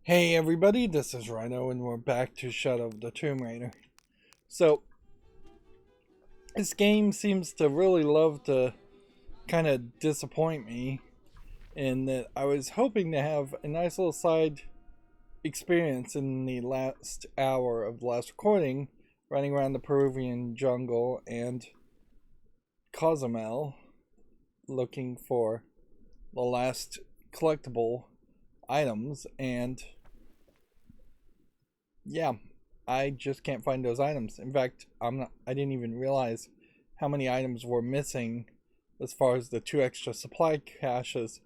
Hey everybody, this is Rydo and we're back to Shadow of the Tomb Raider. So, this game seems to really love to kind of disappoint me in that I was hoping to have a nice little side experience in the last hour of the last recording, running around the Peruvian jungle and Cozumel looking for the last collectible items, and yeah, I just can't find those items. In fact, I didn't even realize how many items were missing as far as the 2 extra supply caches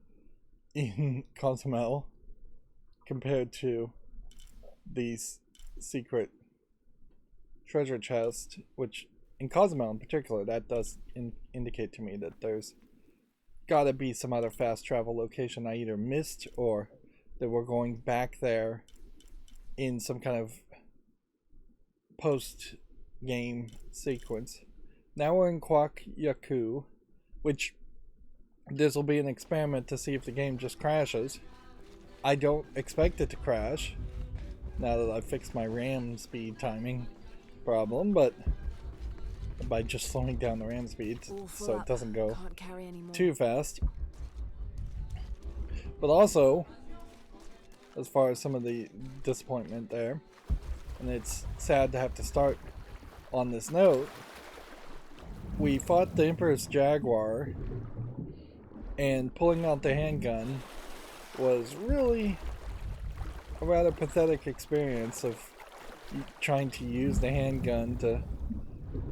in Cozumel compared to these secret treasure chest, which in Cozumel in particular, that does indicate to me that there's gotta be some other fast travel location I either missed or that we're going back there in some kind of post game sequence. Now we're in Kwak Yaku, which this will be an experiment to see if the game just crashes. I don't expect it to crash now that I've fixed my RAM speed timing problem, but by just slowing down the RAM speed so it doesn't go too fast. But also, as far as some of the disappointment there, and it's sad to have to start on this note, we fought the Emperor's Jaguar, and pulling out the handgun was really a rather pathetic experience of trying to use the handgun to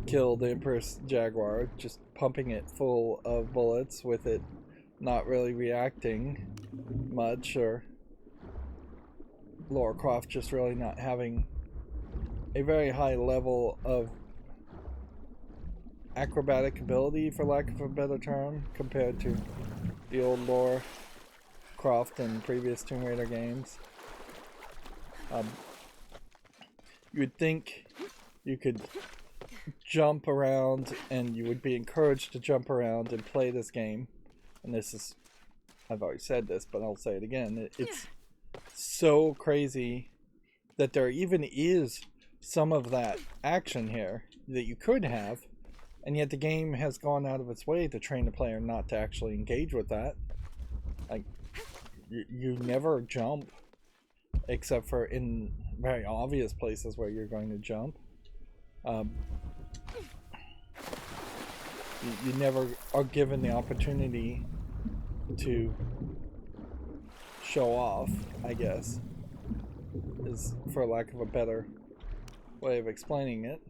kill the Emperor's Jaguar, just pumping it full of bullets with it not really reacting much, or Lara Croft just really not having a very high level of acrobatic ability, for lack of a better term, compared to the old Lara Croft in previous Tomb Raider games. You would think you could jump around, and you would be encouraged to jump around and play this game. And this is, I've already said this, but I'll say it again. It's so crazy that there even is some of that action here that you could have, and yet the game has gone out of its way to train the player not to actually engage with that. Like, you never jump except for in very obvious places where you're going to jump. You never are given the opportunity to show off, I guess, is for lack of a better way of explaining it.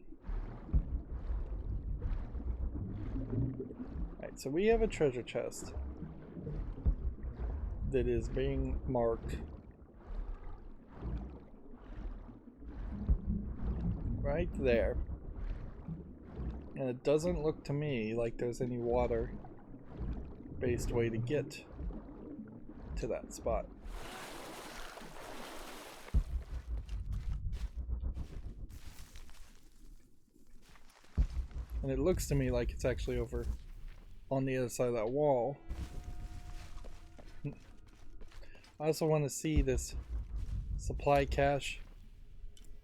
Alright, so we have a treasure chest that is being marked right there. And it doesn't look to me like there's any water-based way to get to that spot. And it looks to me like it's actually over on the other side of that wall. I also want to see this supply cache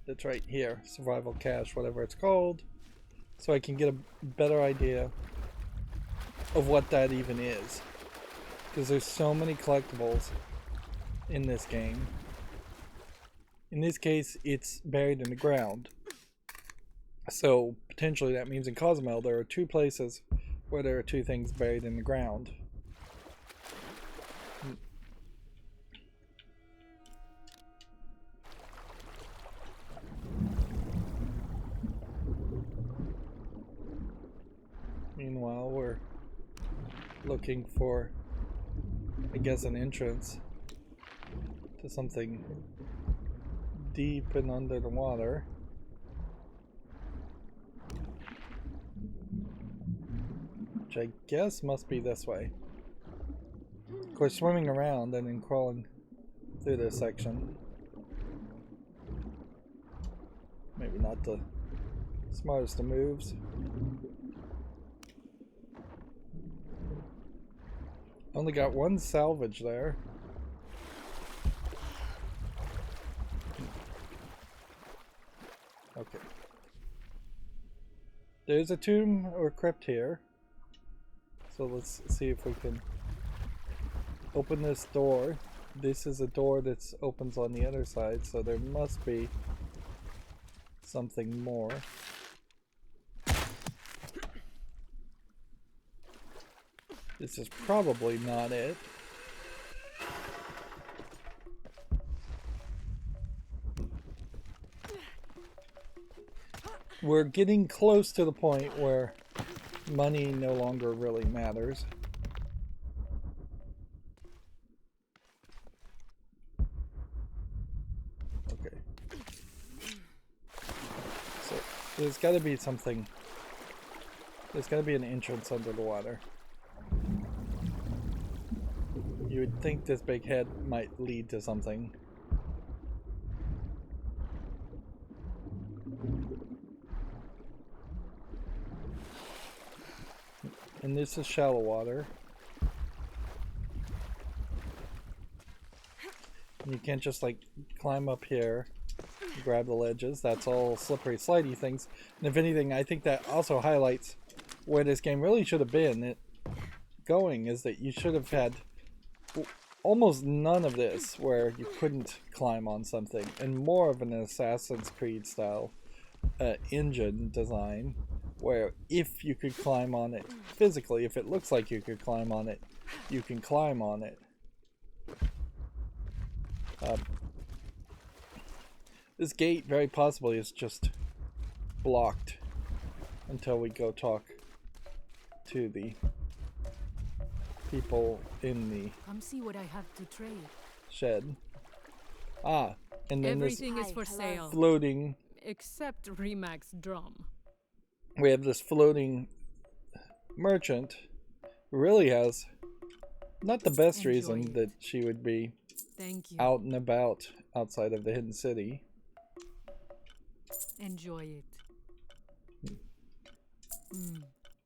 that's right here, survival cache, whatever it's called, so I can get a better idea of what that even is, because there's so many collectibles in this game. In this case, it's buried in the ground, so potentially that means in Cozumel there are 2 places where there are 2 things buried in the ground. Meanwhile, we're looking for, I guess, an entrance to something deep and under the water. Which I guess must be this way. Of course, swimming around and then crawling through this section, maybe not the smartest of moves. Only got 1 salvage there. There's a tomb or crypt here. So let's see if we can open this door. This is a door that opens on the other side, so there must be something more. This is probably not it. We're getting close to the point where money no longer really matters. Okay. So there's got to be something. There's got to be an entrance under the water. You would think this big head might lead to something. And this is shallow water. You can't just like climb up here, grab the ledges. That's all slippery, slidey things. And if anything, I think that also highlights where this game really should have been going, is that you should have had almost none of this where you couldn't climb on something, and more of an Assassin's Creed style engine design, where if you could climb on it physically, if it looks like you could climb on it, you can climb on it. This gate very possibly is just blocked until we go talk to the people in the Come see what I have to trade. shed. Ah, and then Everything this is for sale. floating, Except Remax drum. we have this floating merchant who really has not the best Enjoy reason it. that she would be Thank you. out and about outside of the hidden city. Enjoy it.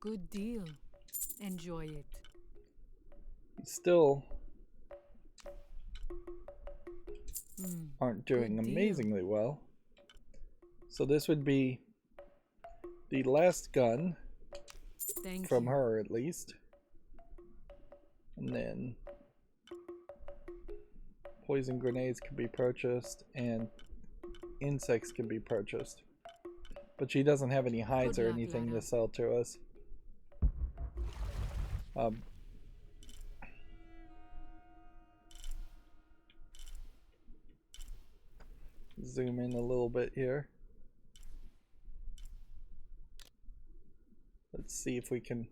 Good deal. Enjoy it. Still aren't doing Good deal. amazingly well. So this would be the last gun Thank from you. her, at least. And then poison grenades can be purchased and insects can be purchased. But she doesn't have any hides Good or luck, anything to Rydo. sell to us. Zoom in a little bit here. Let's see if we can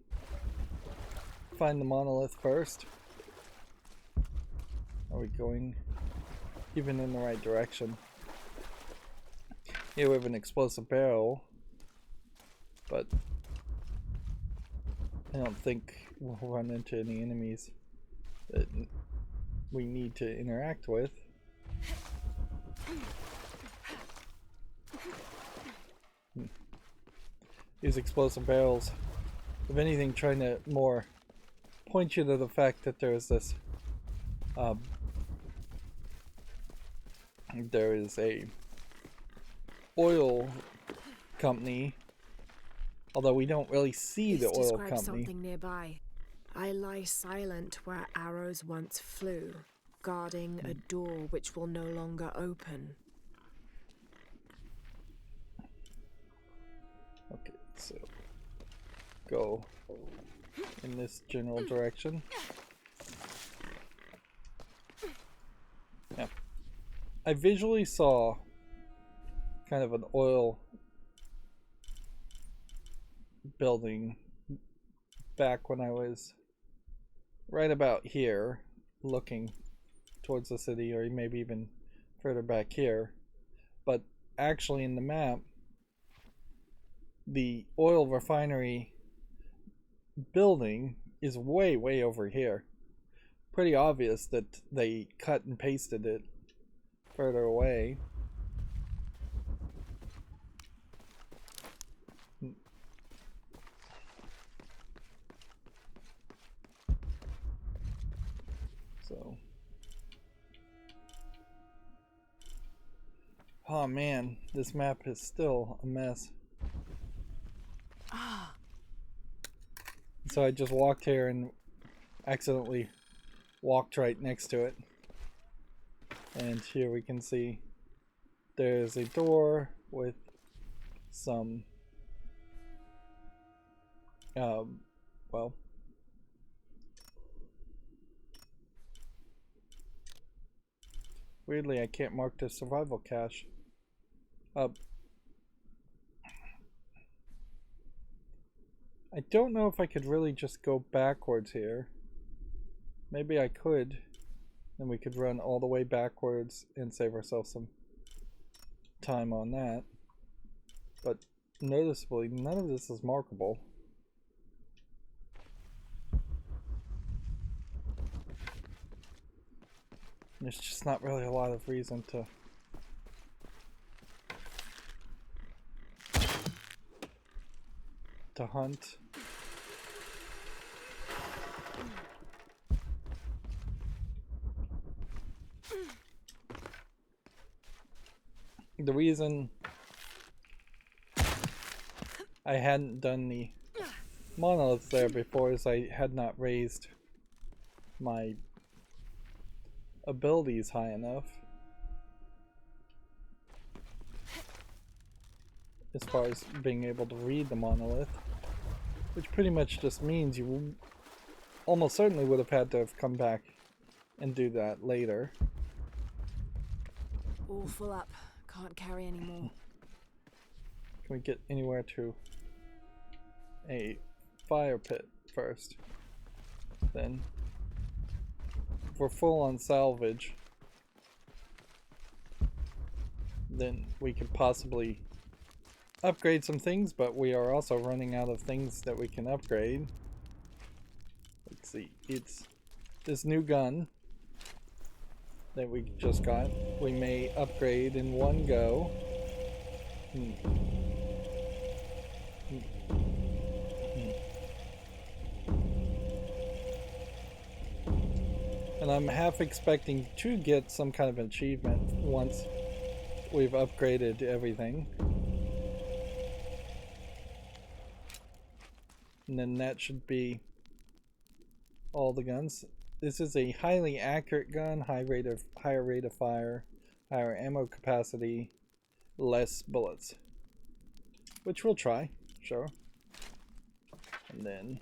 find the monolith first. Are we going even in the right direction? Here we have an explosive barrel, but I don't think we'll run into any enemies that we need to interact with. These explosive barrels, if anything, trying to more point you to the fact that there is this there is a oil company, although we don't really see the oil company. Something nearby. I lie silent where arrows once flew, guarding a door which will no longer open. Okay, so go in this general direction. Yeah, I visually saw kind of an oil building back when I was right about here looking towards the city, or maybe even further back here. But actually in the map, the oil refinery building is way over here. Pretty obvious that they cut and pasted it further away. So, oh man, this map is still a mess. So I just walked here and accidentally walked right next to it. And here we can see there's a door with some, well, weirdly I can't mark the survival cache. I don't know if I could really just go backwards here. Maybe I could, and we could run all the way backwards and save ourselves some time on that. But noticeably, none of this is markable. There's just not really a lot of reason to hunt. The reason I hadn't done the monoliths there before is I had not raised my abilities high enough as far as being able to read the monolith, which pretty much just means you almost certainly would have had to have come back and do that later. All full up. Can't carry any more. Can we get anywhere to a fire pit first? Then, if we're full on salvage, then we could possibly upgrade some things, but we are also running out of things that we can upgrade. Let's see, it's this new gun that we just got. We may upgrade in one go. And I'm half expecting to get some kind of achievement once we've upgraded everything. And then that should be all the guns. This is a highly accurate gun, higher rate of fire, higher ammo capacity, less bullets. Which we'll try, sure. And then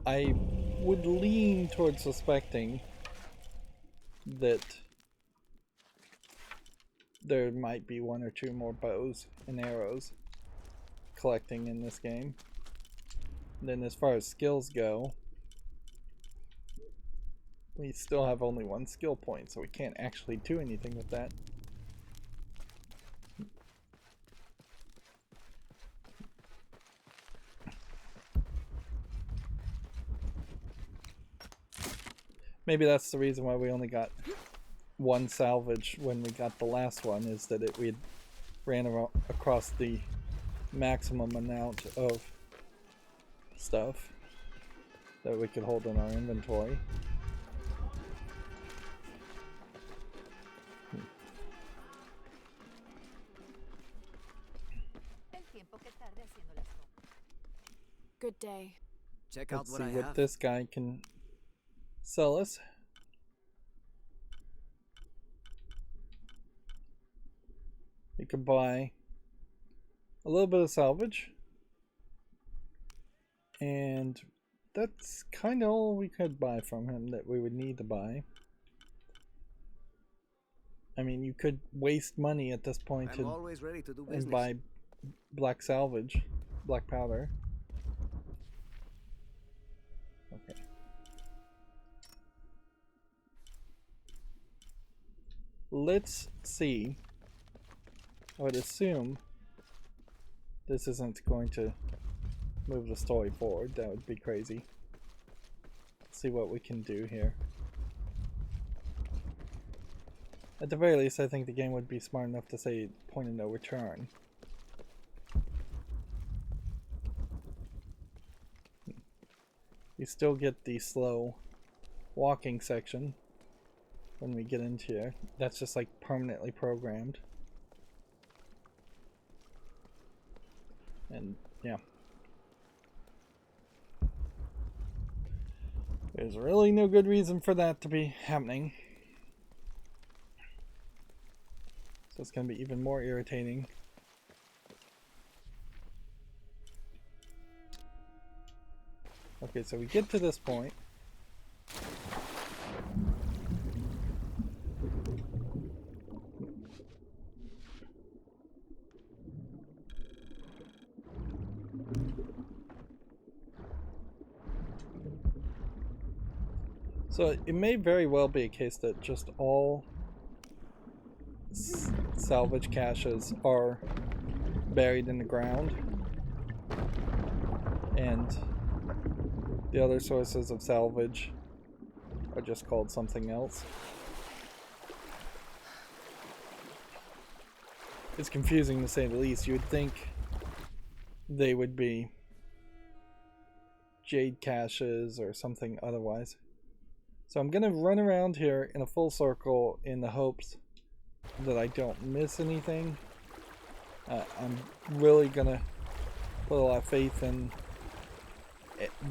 I would lean towards suspecting that there might be one or two more bows and arrows collecting in this game. And then as far as skills go, we still have only one skill point, so we can't actually do anything with that. Maybe that's the reason why we only got one salvage when we got the last one, is that we ran across the maximum amount of stuff that we could hold in our inventory. Good day. Check out Let's what see I what have. this guy can sell us. We could buy a little bit of salvage, and that's kind of all we could buy from him that we would need to buy. I mean, you could waste money at this point I'm always ready to do business. and buy black salvage, black powder. Okay. Let's see. I would assume this isn't going to move the story forward. That would be crazy. Let's see what we can do here. At the very least, I think the game would be smart enough to say point of no return. You still get the slow walking section when we get into here. That's just like permanently programmed. And Yeah. There's really no good reason for that to be happening. So it's going to be even more irritating. Okay, so we get to this point. So it may very well be a case that just all salvage caches are buried in the ground, and the other sources of salvage are just called something else. It's confusing to say the least. You would think they would be jade caches or something otherwise. So I'm gonna run around here in a full circle in the hopes that I don't miss anything. I'm really gonna put a lot of faith in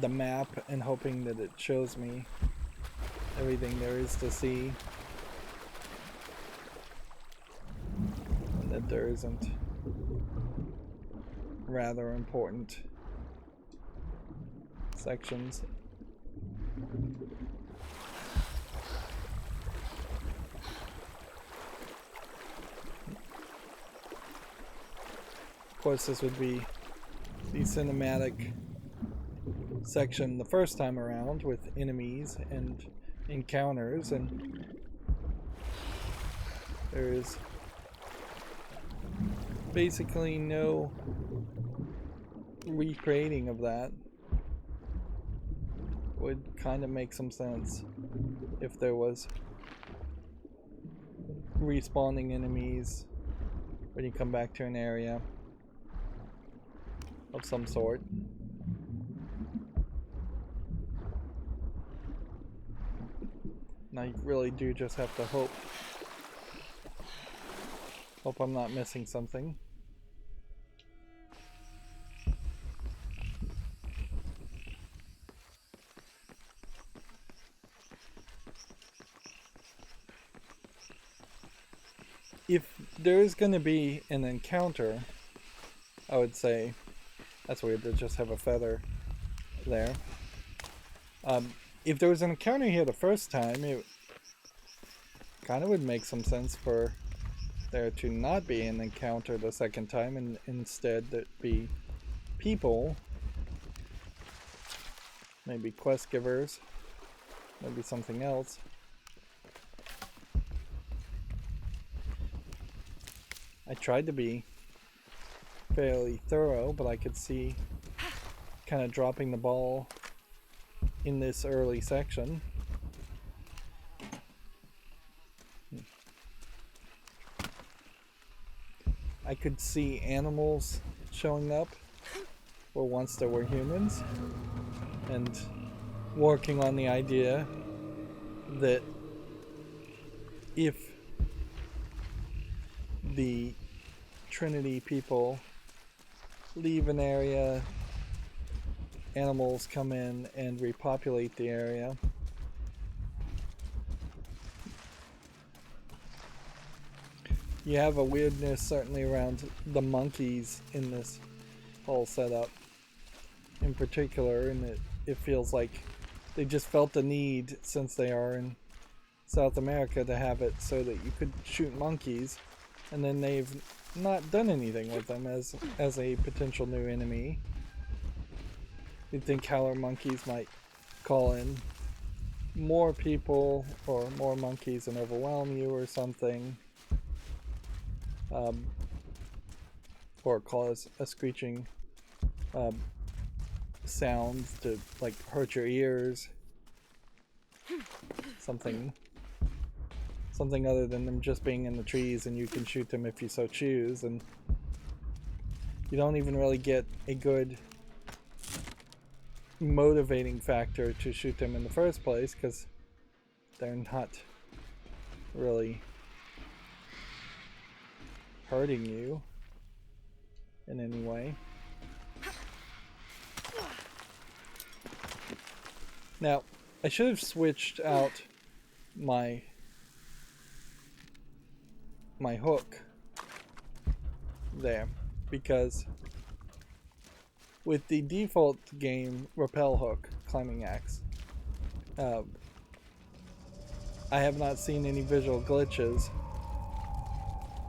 the map and hoping that it shows me everything there is to see, and that there isn't rather important sections. Of course, this would be the cinematic section the first time around with enemies and encounters, and there is basically no recreating of that. Would kind of make some sense if there was respawning enemies when you come back to an area of some sort. Now you really do just have to hope I'm not missing something. If there is going to be an encounter, I would say, that's weird to just have a feather there. If there was an encounter here the first time, it kind of would make some sense for there to not be an encounter the second time, and instead that be people, maybe quest givers, maybe something else. I tried to be fairly thorough, but I could see kind of dropping the ball in this early section. I could see animals showing up where once there were humans, and working on the idea that if the Trinity people leave an area, animals come in and repopulate the area. You have a weirdness certainly around the monkeys in this whole setup in particular, and it feels like they just felt the need, since they are in South America, to have it so that you could shoot monkeys, and then they've not done anything with them as a potential new enemy. You'd think howler monkeys might call in more people or more monkeys and overwhelm you or something. Or cause a screeching sound to like hurt your ears. Something other than them just being in the trees and you can shoot them if you so choose, and you don't even really get a good motivating factor to shoot them in the first place, because they're not really hurting you in any way. Now, I should have switched out my hook there, because with the default game rappel hook climbing axe, I have not seen any visual glitches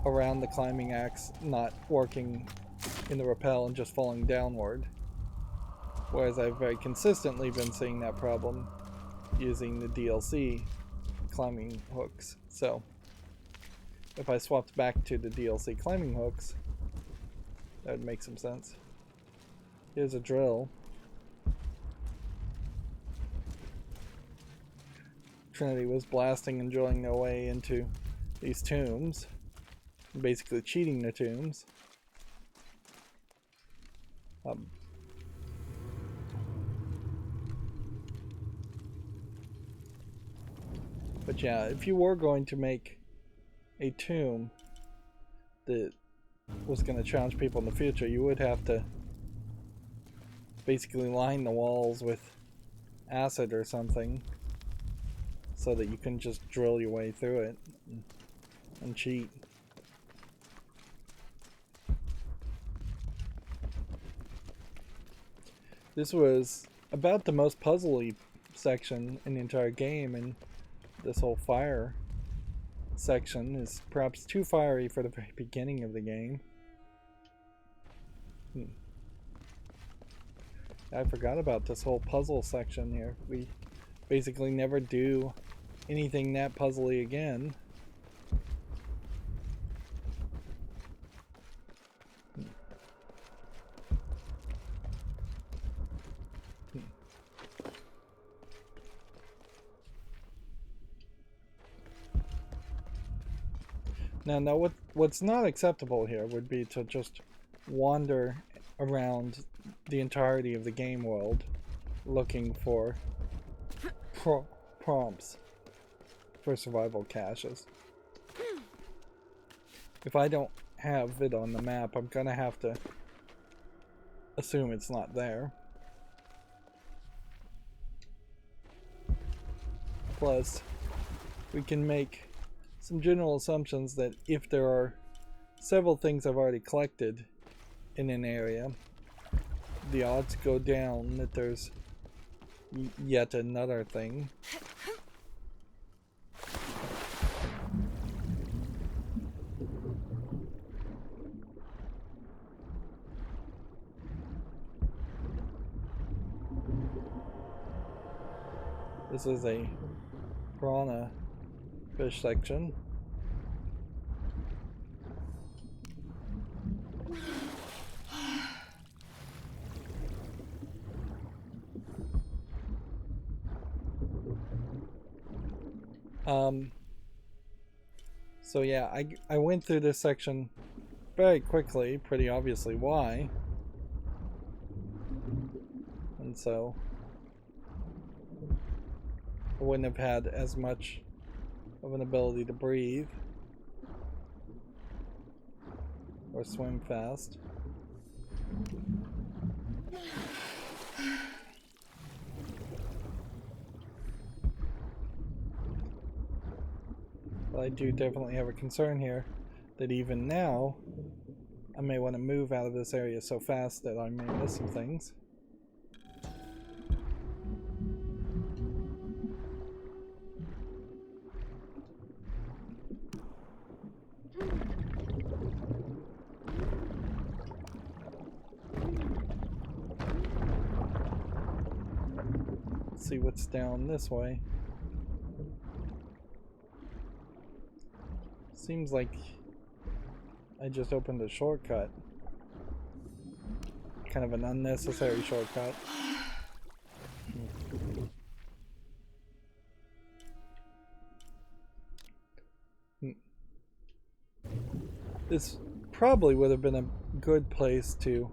around the climbing axe not working in the rappel and just falling downward, whereas I've very consistently been seeing that problem using the DLC climbing hooks. So if I swapped back to the DLC climbing hooks, that would make some sense. Here's a drill. Trinity was blasting and drilling their way into these tombs, basically cheating the tombs. But yeah, if you were going to make a tomb that was going to challenge people in the future, you would have to basically line the walls with acid or something so that you can just drill your way through it and cheat. This was about the most puzzly section in the entire game, and this whole fire section is perhaps too fiery for the very beginning of the game. I forgot about this whole puzzle section here. We basically never do anything that puzzly again. Now what's not acceptable here would be to just wander around the entirety of the game world looking for prompts for survival caches. If I don't have it on the map, I'm gonna have to assume it's not there. Plus, we can make some general assumptions that if there are several things I've already collected in an area, the odds go down that there's yet another thing. This is a piranha fish section. So yeah, I went through this section very quickly, pretty obviously why. And so I wouldn't have had as much of an ability to breathe or swim fast. But I do definitely have a concern here that even now I may want to move out of this area so fast that I may miss some things. Let's see what's down this way. Seems like I just opened a shortcut. Kind of an unnecessary shortcut. This probably would have been a good place to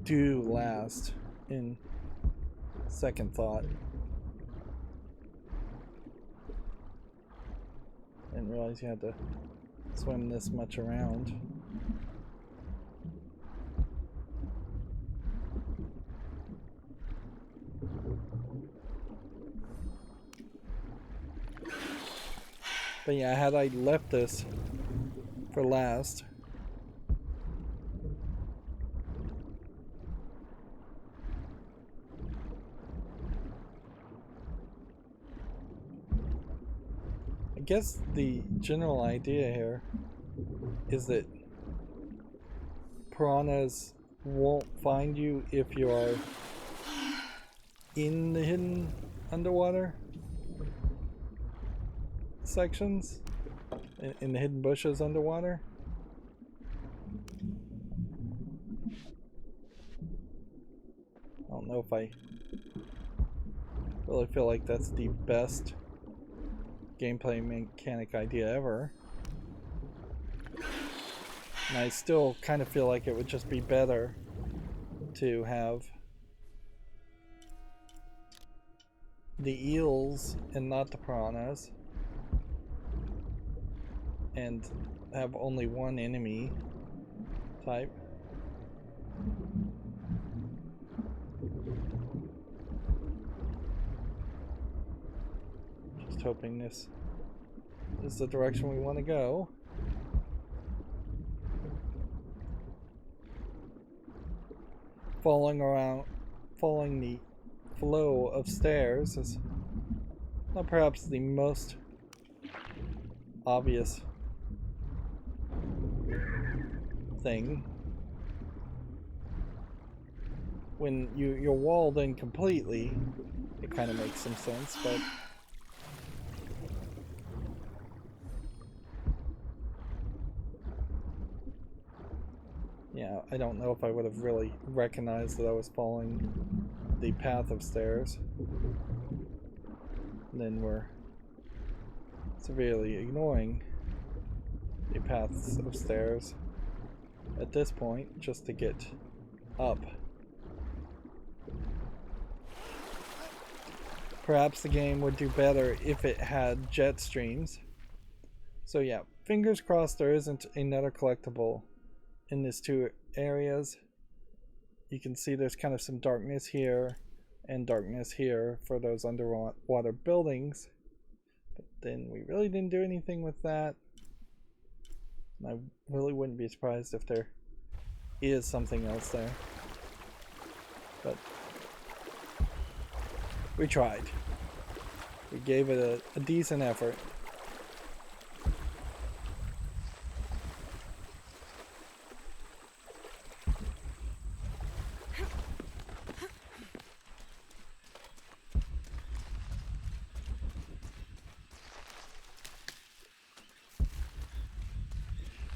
do last in second thought. Didn't realize you had to swim this much around. But yeah, had I left this for last, I guess the general idea here is that piranhas won't find you if you are in the hidden underwater sections, in the hidden bushes underwater. I don't know if I really feel like that's the best gameplay mechanic idea ever. And I still kind of feel like it would just be better to have the eels and not the piranhas, and have only one enemy type. Just hoping this is the direction we want to go. Following the flow of stairs is not perhaps the most obvious thing. When you're walled in completely, it kind of makes some sense, but yeah, I don't know if I would have really recognized that I was following the path of stairs. And then we're severely ignoring the paths of stairs at this point just to get up. Perhaps the game would do better if it had jet streams. So yeah, fingers crossed there isn't another collectible in these two areas. You can see there's kind of some darkness here and darkness here for those underwater buildings. But then we really didn't do anything with that. And I really wouldn't be surprised if there is something else there. But we tried. We gave it a decent effort.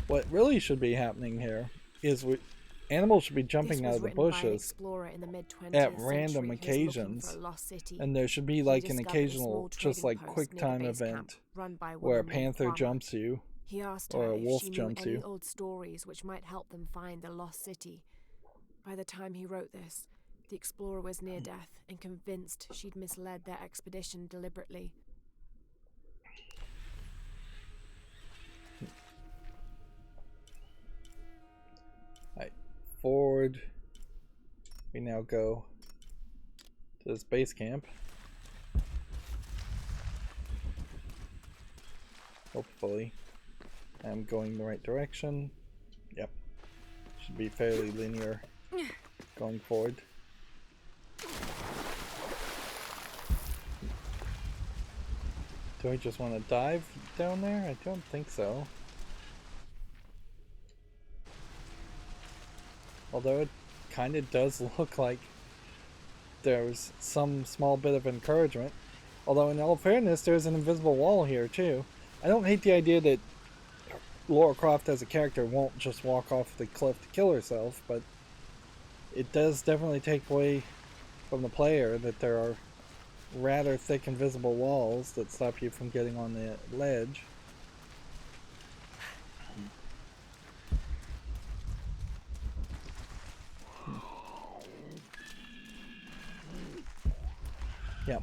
What really should be happening here is animals should be jumping out of the bushes at random occasions, and there should be like an occasional, just like quick time event where a panther jumps you or a wolf jumps you. Old stories which might help them find the lost city. By the time he wrote this, the explorer was near death and convinced she'd misled their expedition deliberately. Forward, we now go to this base camp. Hopefully I'm going the right direction. Yep, should be fairly linear going forward. Do I just want to dive down there? I don't think so. Although it kind of does look like there's some small bit of encouragement. Although in all fairness, there's an invisible wall here too. I don't hate the idea that Lara Croft as a character won't just walk off the cliff to kill herself, but it does definitely take away from the player that there are rather thick invisible walls that stop you from getting on the ledge. Yeah, it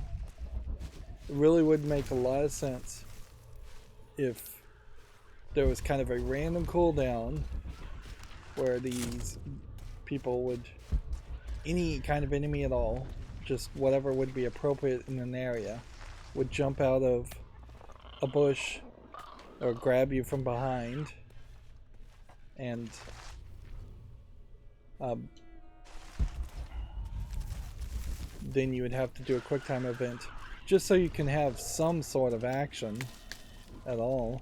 really would make a lot of sense if there was kind of a random cooldown where these people would, any kind of enemy at all, just whatever would be appropriate in an area, would jump out of a bush or grab you from behind, and then you would have to do a quick time event just so you can have some sort of action at all.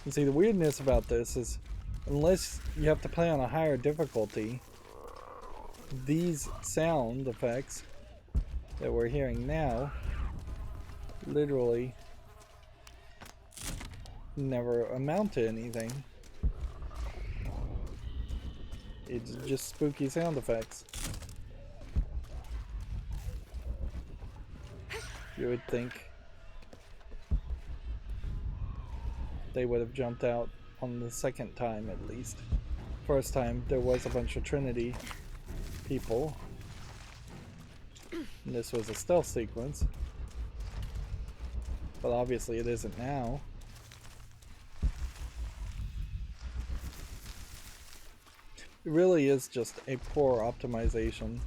And see, the weirdness about this is, unless you have to play on a higher difficulty, these sound effects that we're hearing now literally never amount to anything. It's just spooky sound effects. You would think they would have jumped out on the second time at least. First time there was a bunch of Trinity people, and this was a stealth sequence, but obviously it isn't now. It really is just a poor optimization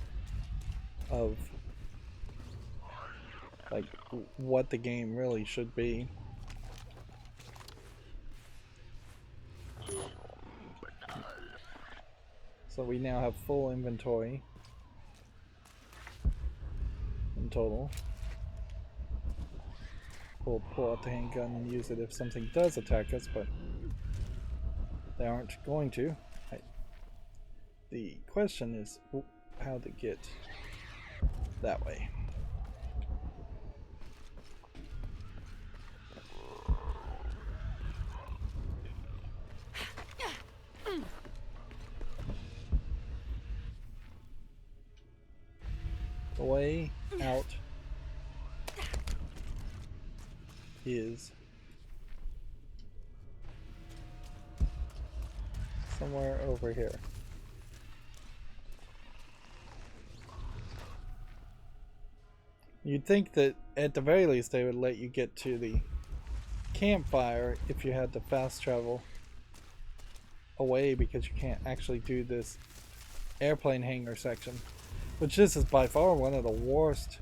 of like what the game really should be. So we now have full inventory in total. We'll pull out the handgun and use it if something does attack us, but they aren't going to. The question is how to get that way. The way out is somewhere over here. You'd think that at the very least they would let you get to the campfire if you had to fast travel away, because you can't actually do this airplane hangar section, which this is by far one of the worst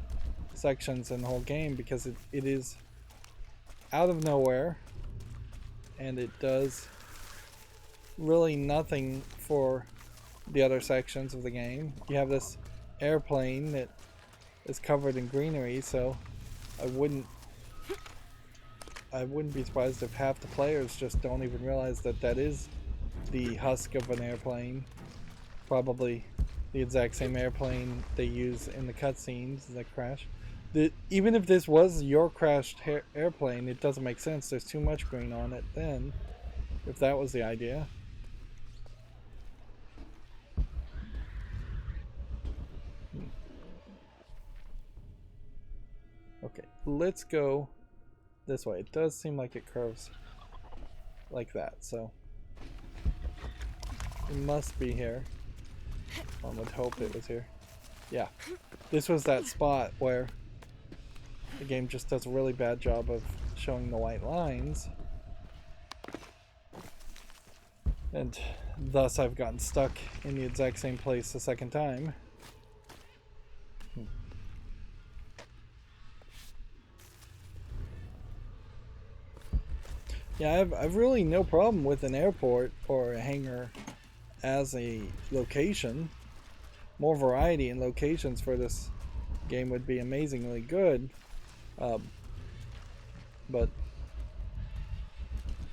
sections in the whole game, because it is out of nowhere and it does really nothing for the other sections of the game. You have this airplane that is covered in greenery, so I wouldn't be surprised if half the players just don't even realize that that is the husk of an airplane. Probably the exact same airplane they use in the cutscenes that crash. Even if this was your crashed airplane, it doesn't make sense. There's too much green on it then, if that was the idea. Okay, let's go this way. It does seem like it curves like that, so it must be here. One would hope it was here. Yeah, this was that spot where the game just does a really bad job of showing the white lines, and thus I've gotten stuck in the exact same place the second time. Yeah, I've really no problem with an airport or a hangar as a location. More variety in locations for this game would be amazingly good. But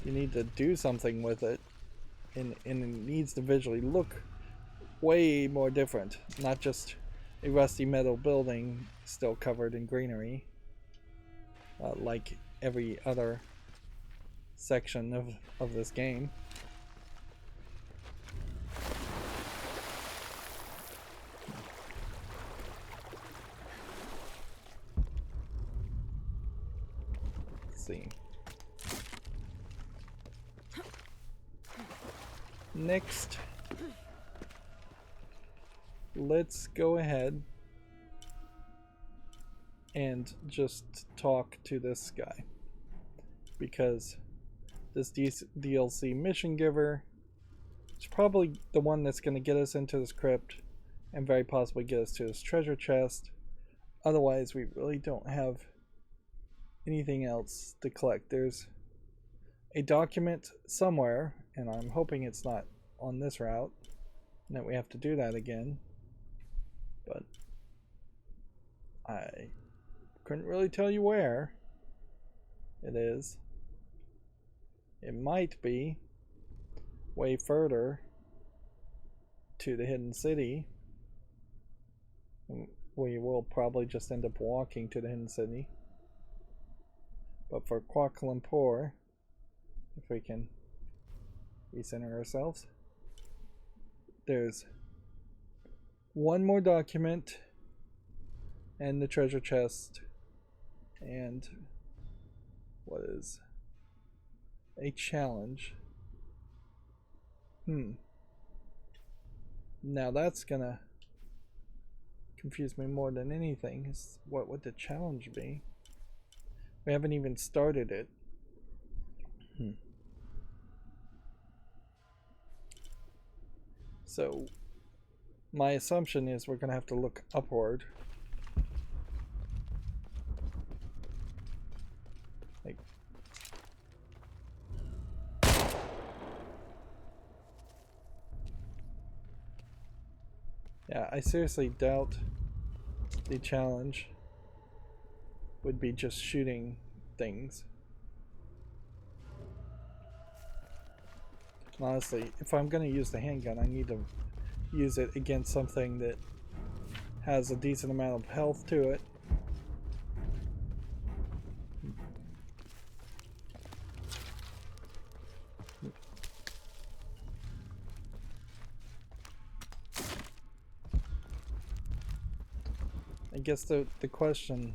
you need to do something with it, and it needs to visually look way more different. Not just a rusty metal building still covered in greenery, like every other section of this game. Let's see. Next, let's go ahead and just talk to this guy, because this DLC mission giver is probably the one that's going to get us into this crypt and very possibly get us to this treasure chest. Otherwise, we really don't have anything else to collect. There's a document somewhere, and I'm hoping it's not on this route, and that we have to do that again. But I couldn't really tell you where it is. It might be way further to the hidden city. We will probably just end up walking to the hidden city. But for Kuala Lumpur, if we can recenter ourselves, there's one more document and the treasure chest and what is a challenge. Now that's gonna confuse me more than anything. Is what would the challenge be? We haven't even started it. So my assumption is we're gonna have to look upward. Like, yeah, I seriously doubt the challenge would be just shooting things. Honestly, if I'm going to use the handgun, I need to use it against something that has a decent amount of health to it. I guess the question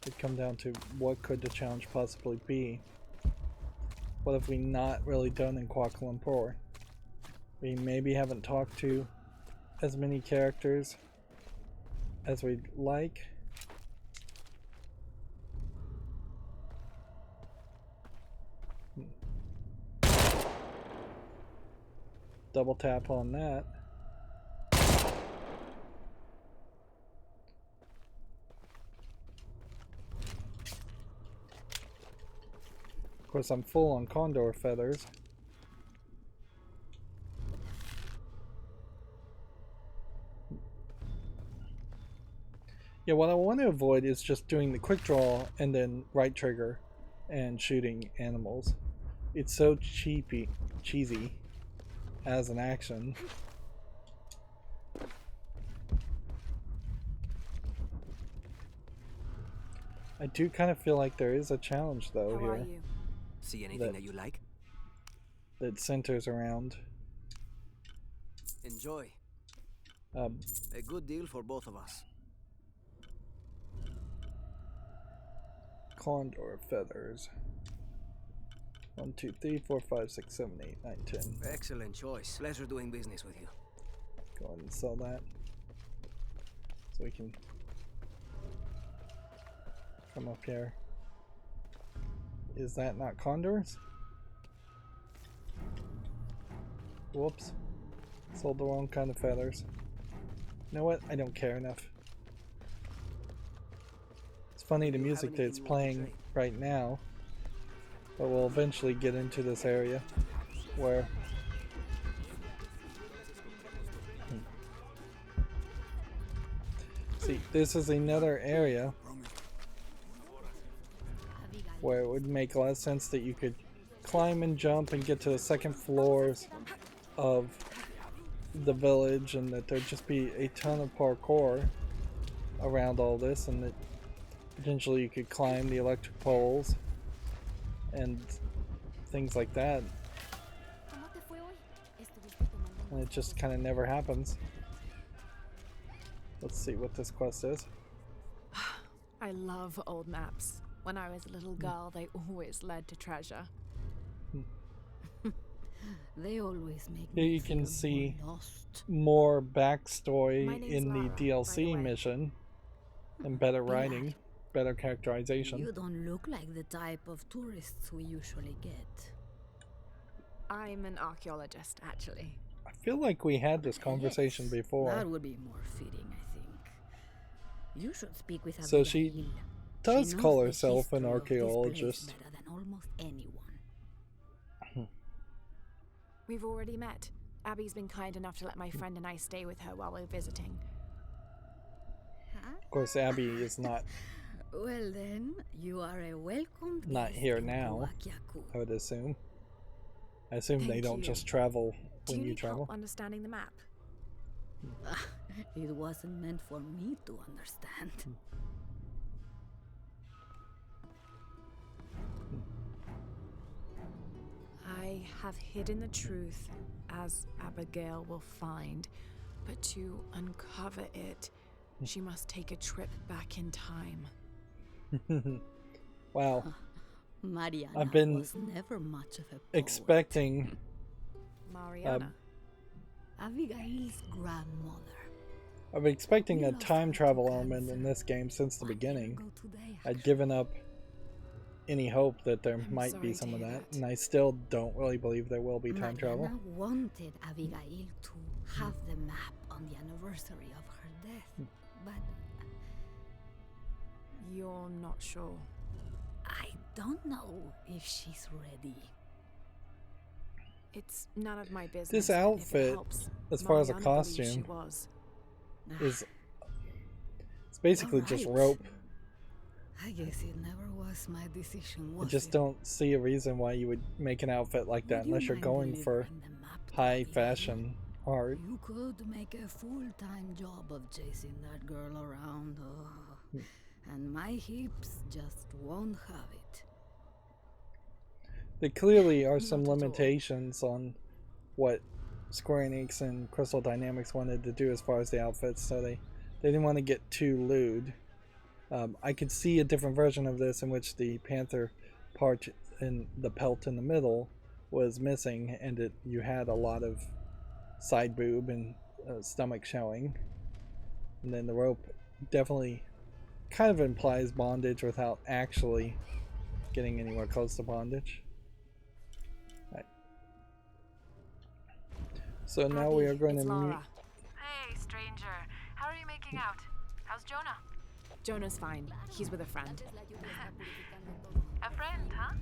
would come down to what could the challenge possibly be? What have we not really done in Kuala Lumpur? We maybe haven't talked to as many characters as we'd like. Double tap on that. Of course, I'm full on condor feathers. Yeah, what I want to avoid is just doing the quick draw and then right trigger and shooting animals. It's so cheesy as an action. I do kind of feel like there is a challenge though How are here. you? See anything that you like? That centers around Enjoy. A good deal for both of us. condor feathers. 1, 2, 3, 4, 5, 6, 7, 8, 9, 10. Excellent choice. Pleasure doing business with you. Go ahead and sell that. So we can come up here. Is that not condors? Whoops. Sold the wrong kind of feathers. You know what? I don't care enough. It's funny the music that's playing right now, but we'll eventually get into this area where see, this is another area where it would make a lot of sense that you could climb and jump and get to the second floors of the village, and that there'd just be a ton of parkour around all this, and that potentially you could climb the electric poles and things like that. And it just kind of never happens. Let's see what this quest is. I love old maps. When I was a little girl, they always led to treasure. They always make Here me you can feel see more lost. more backstory My name's in the Lara, by DLC the way. mission, and better writing, better characterization. You don't look like the type of tourists we usually get. I'm an archaeologist, actually. I feel like we had this conversation Yes, before. That would be more fitting, I think. You should speak with So Abigail. does She call knows the herself an history of this place archaeologist. better than almost anyone. We've already met. Abby's been kind enough to let my friend and I stay with her while we're visiting. Of course, Abby is not Well then, you are a welcome not guest here in now, Tuakiaku. I would assume. I assume they Thank don't you. just travel Do when you you need travel. help understanding the map? It wasn't meant for me to understand. I have hidden the truth, as Abigail will find, but to uncover it, she must take a trip back in time. Wow. Mariana I've been was never much of a poet. Expecting Mariana. Abigail's grandmother. I've been expecting We a lost time her to travel element in cancer this game since the 1 year beginning. ago today, I'd actually. given up any hope that there I'm might be sorry some to of hear that, that. and I still don't really believe there will be time travel. Mariana wanted Abigail to have the map on the anniversary of her death, but You're not sure. I don't know if she's ready. It's none of my business. This and if it outfit, helps, as far as a Mariana believes costume, she was. it's basically just Alright. rope. I guess it never was my decision, I was just it? don't see a reason why you would make an outfit like that Would you unless you're mind going for delivering the map to high Abigail? fashion art. You could make a full-time job of chasing that girl around, and my hips just won't have it. There clearly are some Not at all. limitations on what Square Enix and Crystal Dynamics wanted to do as far as the outfits, so they didn't want to get too lewd. I could see a different version of this in which the panther part in the pelt in the middle was missing, and you had a lot of side boob and stomach showing, and then the rope definitely kind of implies bondage without actually getting anywhere close to bondage. Right. So now we Abby, are going it's to meet. Lara. Hey, stranger. How are you making out? How's Jonah? Jonah's fine. He's with a friend. A friend, huh?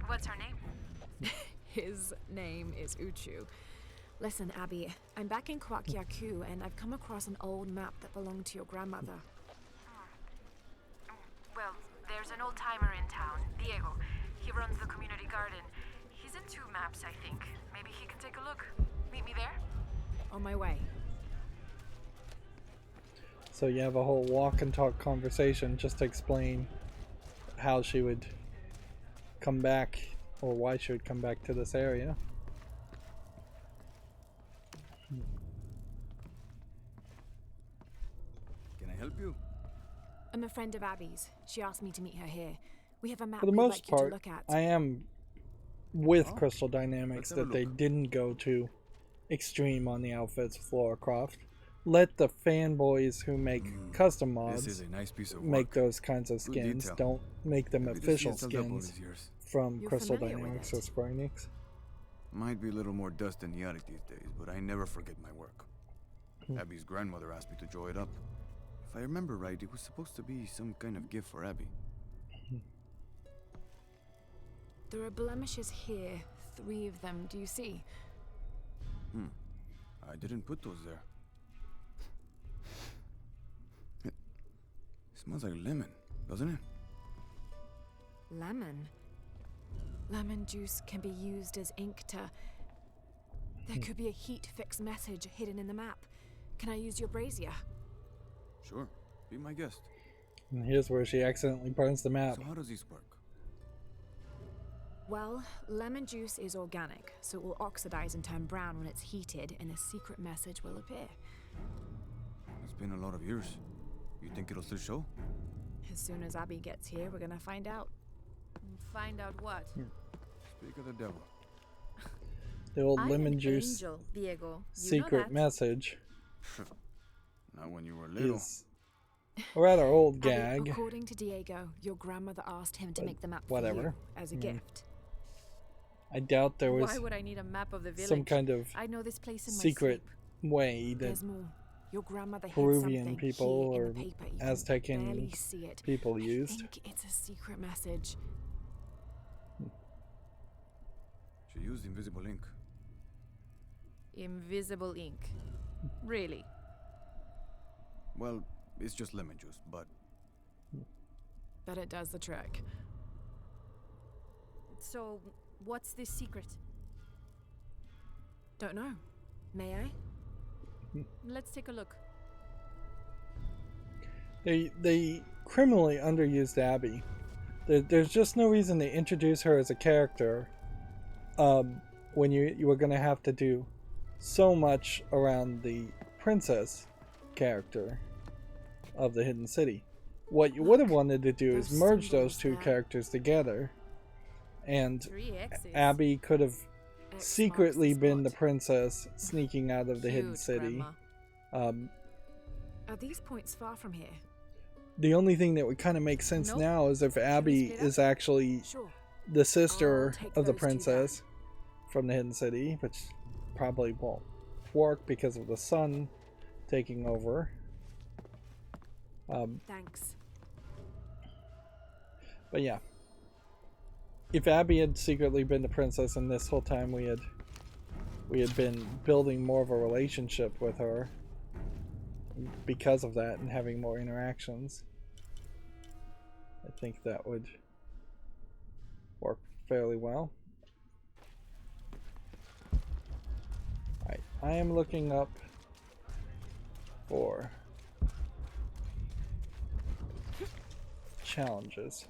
What's her name? His name is Uchu. Listen, Abby, I'm back in Kwakyaku and I've come across an old map that belonged to your grandmother. Well, there's an old timer in town, Diego. He runs the community garden. He's into maps, I think. Maybe he can take a look. Meet me there? On my way. So you have a whole walk and talk conversation just to explain how she would come back, or why she would come back to this area. Can I help you? I'm a friend of Abby's. She asked me to meet her here. We have a map For the we'd most like you to part, look at. I am with Oh, Crystal Dynamics let's have a that they look. didn't go to extreme on the outfits with Lara Croft. Let the fanboys who make custom This is mods a nice piece of make work. those kinds of Good skins. detail. Don't make them Happy to see official it's held up all skins these years. from You're Crystal familiar with Dynamics it. or Square Enix. Might be a little more dust than the attic these days, but I never forget my work. Abby's grandmother asked me to draw it up. If I remember right, it was supposed to be some kind of gift for Abby. There are blemishes here. 3 of them. Do you see? I didn't put those there. It smells like lemon, doesn't it? Lemon. Lemon juice can be used as ink to... There could be a heat fix message hidden in the map. Can I use your brazier? Sure. Be my guest. And here's where she accidentally burns the map. So how does this work? Well, lemon juice is organic, so it will oxidize and turn brown when it's heated, and a secret message will appear. It's been a lot of years. You think it'll still show? As soon as Abby gets here, we're gonna find out. Find out what? Speak of the devil. The old I'm lemon an juice angel, Diego. You know secret that. message Not when you were little. is a rather old Abby, gag. according to Diego, your grandmother asked him to But make the map for whatever. you as a gift. I doubt there was Why would I need a map of the village? some kind of I know this place in my secret sleep. way that There's more. Your grandmother hid Peruvian something people here or in the paper. You Aztec can barely see it. people I used. think it's a secret message. She used invisible ink. Invisible ink. Really? Well, it's just lemon juice, but But it does the trick. So, what's this secret? Don't know. May I? Let's take a look. They criminally underused Abby. There's just no reason to introduce her as a character when you were going to have to do so much around the princess character of the Hidden City. What you would have wanted to do is merge those two characters together, and 3 X's. Abby could have X secretly marks the been the spot. princess sneaking out of the Hidden Huge, City. Grandma. Are these points far from here? The only thing that would kind of make sense Nope. now is if Abby split up? is actually Sure. the sister I'll take of the those two princess from the Hidden City, which probably won't work because of the sun taking over. Thanks. But yeah, if Abby had secretly been the princess, and this whole time we had been building more of a relationship with her because of that and having more interactions, I think that would work fairly well. Alright, I am looking up for challenges.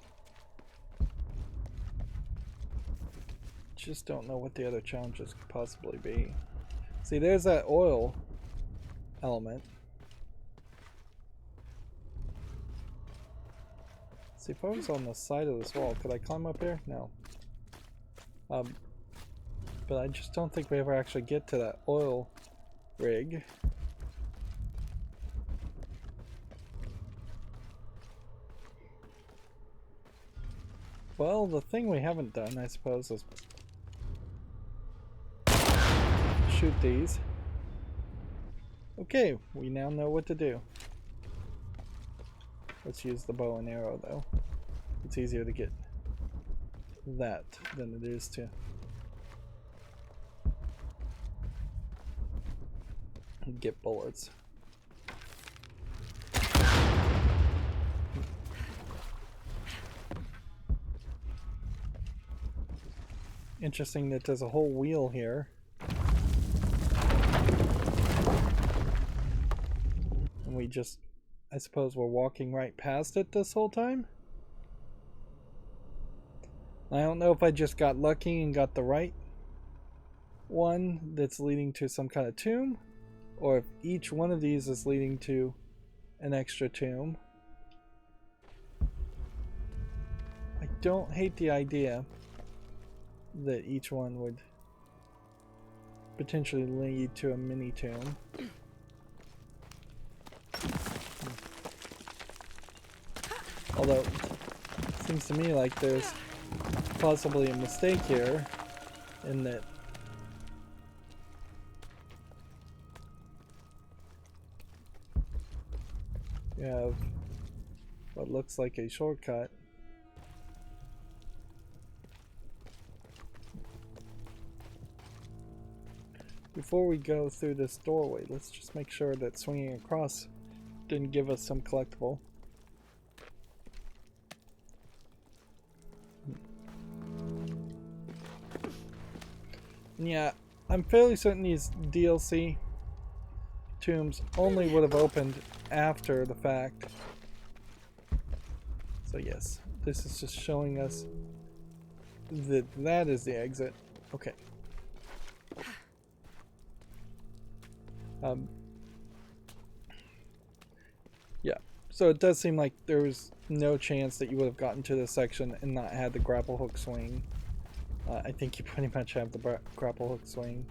Just don't know what the other challenges could possibly be. See, there's that oil element. See, if I was on the side of this wall, could I climb up here? No. But I just don't think we ever actually get to that oil rig. Well, the thing we haven't done, I suppose, is shoot these. Okay, we now know what to do. Let's use the bow and arrow, though. It's easier to get that than it is to get bullets. Interesting that there's a whole wheel here. And we just, I suppose we're walking right past it this whole time? I don't know if I just got lucky and got the right one that's leading to some kind of tomb, or if each one of these is leading to an extra tomb. I don't hate the idea that each one would potentially lead to a mini tomb. Although, it seems to me like there's possibly a mistake here in that you have what looks like a shortcut. Before we go through this doorway, let's just make sure that swinging across didn't give us some collectible. Yeah, I'm fairly certain these DLC tombs only would have opened after the fact. So yes, this is just showing us that that is the exit. Okay. Yeah, so it does seem like there was no chance that you would have gotten to this section and not had the grapple hook swing. I think you pretty much have the grapple hook swing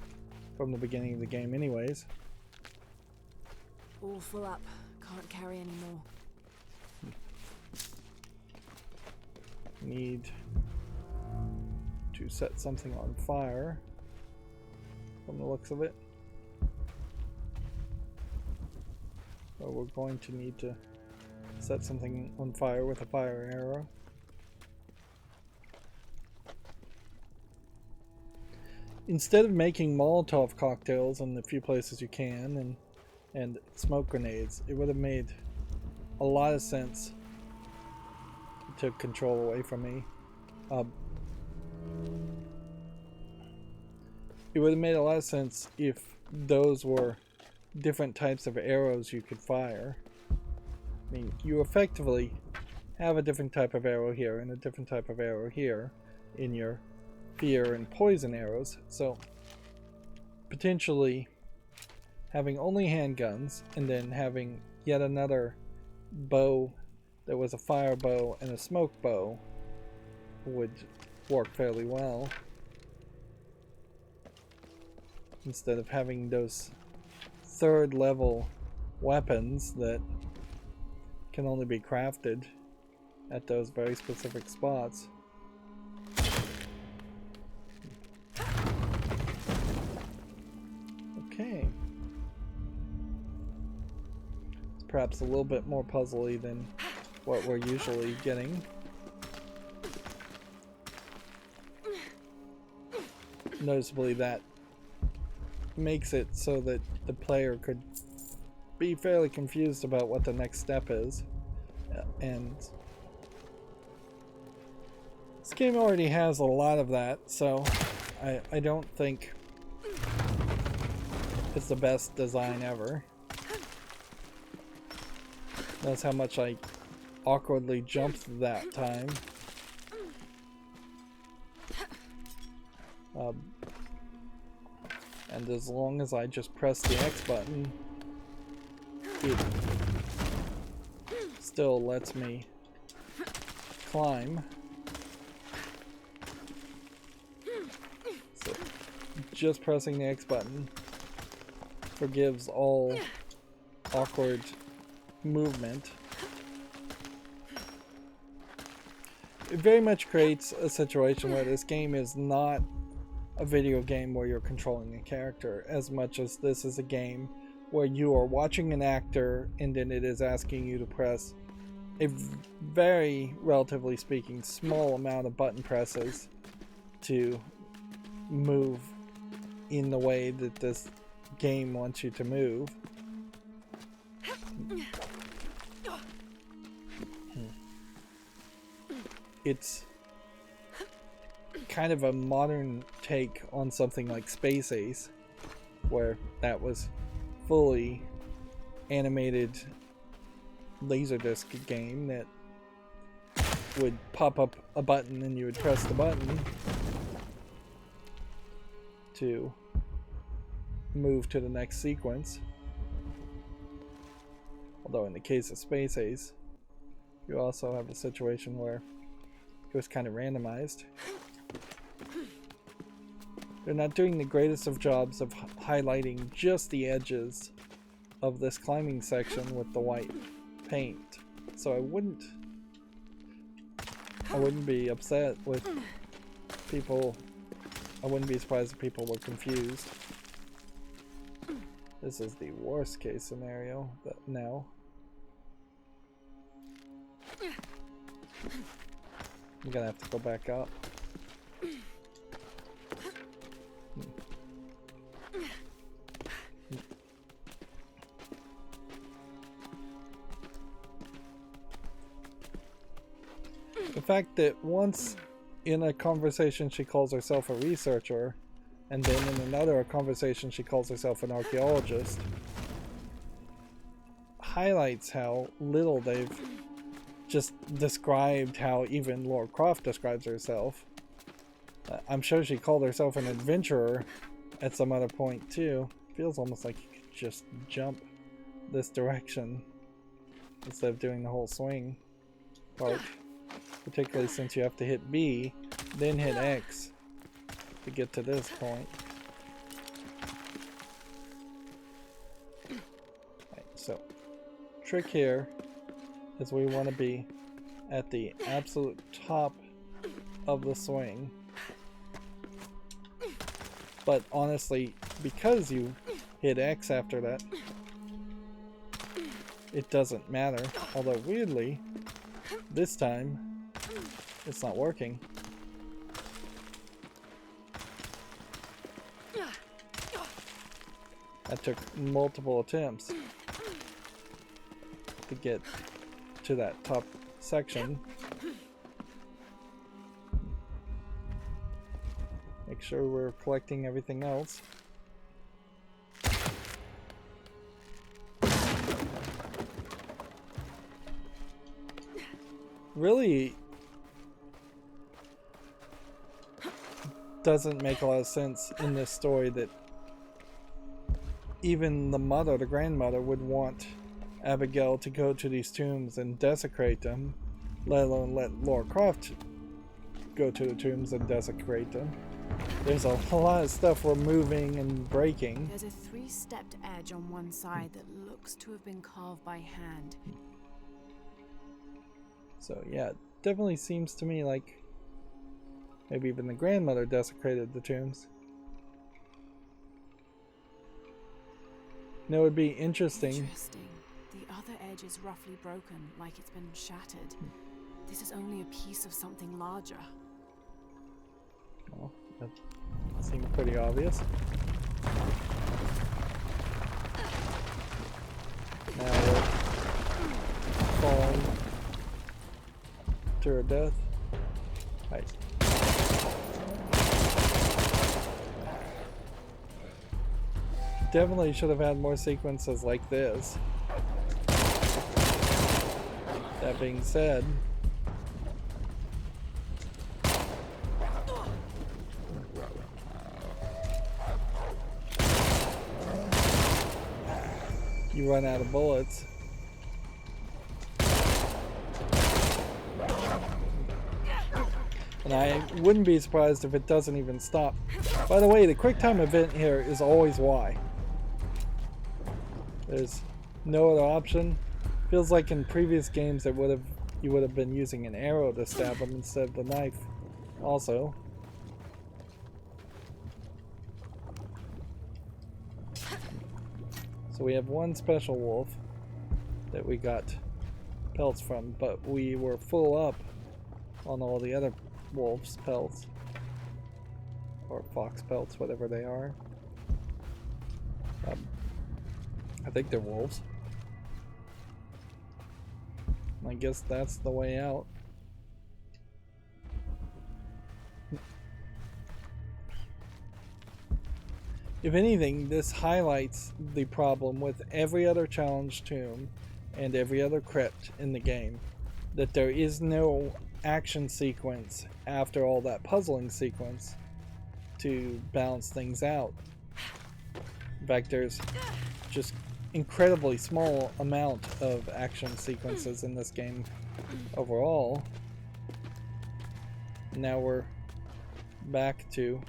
from the beginning of the game anyways. All full up. Can't carry any more. Need to set something on fire from the looks of it. So we're going to need to set something on fire with a fire arrow. Instead of making Molotov cocktails in the few places you can and smoke grenades, it would have made a lot of sense to take control away from me. It would have made a lot of sense if those were different types of arrows you could fire. I mean, you effectively have a different type of arrow here and a different type of arrow here in your fear and poison arrows, so potentially having only handguns and then having yet another bow that was a fire bow and a smoke bow would work fairly well, instead of having those third level weapons that can only be crafted at those very specific spots. Okay. It's perhaps a little bit more puzzly than what we're usually getting. Noticeably, that makes it so that the player could be fairly confused about what the next step is, and this game already has a lot of that, so I don't think it's the best design ever. Notice how much I awkwardly jumped that time. And as long as I just press the X button, it still lets me climb. So just pressing the X button forgives all awkward movement. It very much creates a situation where this game is not a video game where you're controlling a character as much as this is a game where you are watching an actor and then it is asking you to press a very, relatively speaking, small amount of button presses to move in the way that this game wants you to move. It's kind of a modern take on something like Space Ace, where that was fully animated Laserdisc game that would pop up a button and you would press the button to move to the next sequence. Although in the case of Space Ace, you also have a situation where it was kind of randomized. They're not doing the greatest of jobs of highlighting just the edges of this climbing section with the white paint. So I wouldn't be upset with people. I wouldn't be surprised if people were confused. This is the worst case scenario but now. I'm gonna have to go back up. The fact that once in a conversation she calls herself a researcher, and then in another conversation she calls herself an archaeologist, highlights how little they've just described how even Lara Croft describes herself. I'm sure she called herself an adventurer at some other point too. Feels almost like you could just jump this direction instead of doing the whole swing part. Particularly since you have to hit B, then hit X to get to this point. Right, so, trick here is we want to be at the absolute top of the swing. But honestly, because you hit X after that, it doesn't matter. Although weirdly, this time it's not working. That took multiple attempts to get to that top section. Make sure we're collecting everything else. Really doesn't make a lot of sense in this story that even the mother, the grandmother, would want Abigail to go to these tombs and desecrate them, let alone let Lara Croft go to the tombs and desecrate them. There's a lot of stuff we're moving and breaking. There's a 3-stepped edge on one side that looks to have been carved by hand. So yeah, it definitely seems to me like maybe even the grandmother desecrated the tombs. It would be interesting. Interesting. The other edge is roughly broken, like it's been shattered. This is only a piece of something larger. Well, that seemed pretty obvious. Now we're falling to her death. Right. Definitely should have had more sequences like this. That being said, you run out of bullets. And I wouldn't be surprised if it doesn't even stop. By the way, the QuickTime event here is always Y. There's no other option. Feels like in previous games you would have been using an arrow to stab them instead of the knife. Also, so we have one special wolf that we got pelts from, but we were full up on all the other wolves' pelts, or fox pelts, whatever they are. I think they're wolves. I guess that's the way out. If anything, this highlights the problem with every other challenge tomb and every other crypt in the game, that there is no action sequence after all that puzzling sequence to balance things out. In fact, there's just incredibly small amount of action sequences in this game overall. Now we're back to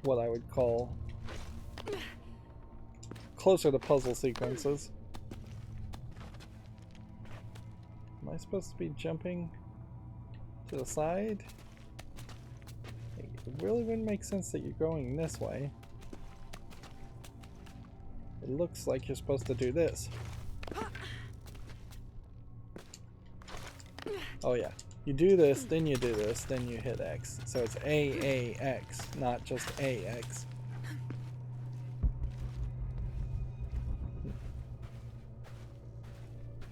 what I would call closer to puzzle sequences. Am I supposed to be jumping to the side? It really wouldn't make sense that you're going this way. It looks like you're supposed to do this. Oh yeah. You do this, then you do this, then you hit X. So it's AAX, not just AX.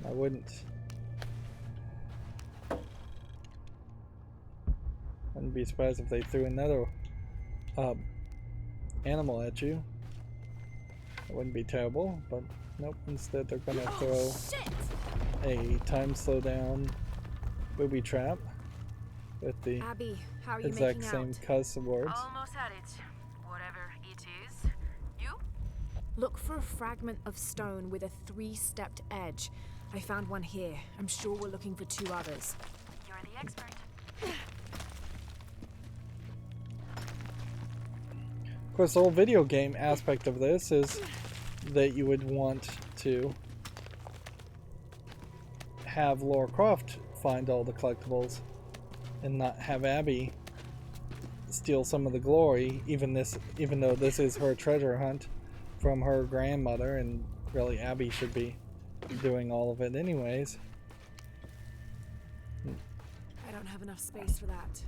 I wouldn't be surprised if they threw another animal at you. It wouldn't be terrible, but nope, instead they're gonna throw a time slowdown booby trap with the Abby, how are you exact making same out? cuss words. Almost at it. Whatever it is. You? Look for a fragment of stone with a 3-stepped edge. I found one here. I'm sure we're looking for 2 others. You're the expert. Of course, the whole video game aspect of this is that you would want to have Lara Croft find all the collectibles and not have Abby steal some of the glory, even though this is her treasure hunt from her grandmother, and really Abby should be doing all of it anyways. I don't have enough space for that.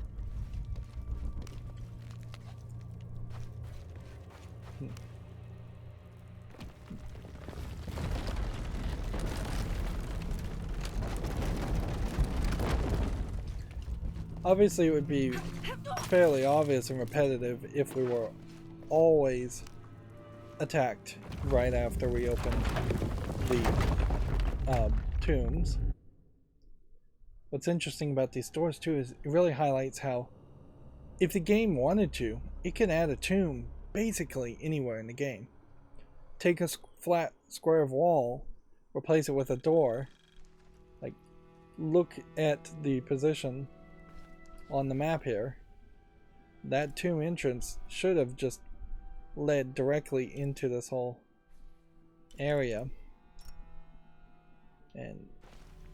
Obviously, it would be fairly obvious and repetitive if we were always attacked right after we opened the tombs. What's interesting about these doors too is it really highlights how if the game wanted to, it could add a tomb basically anywhere in the game. Take a flat square of wall, replace it with a door, like look at the position on the map here. That tomb entrance should have just led directly into this whole area and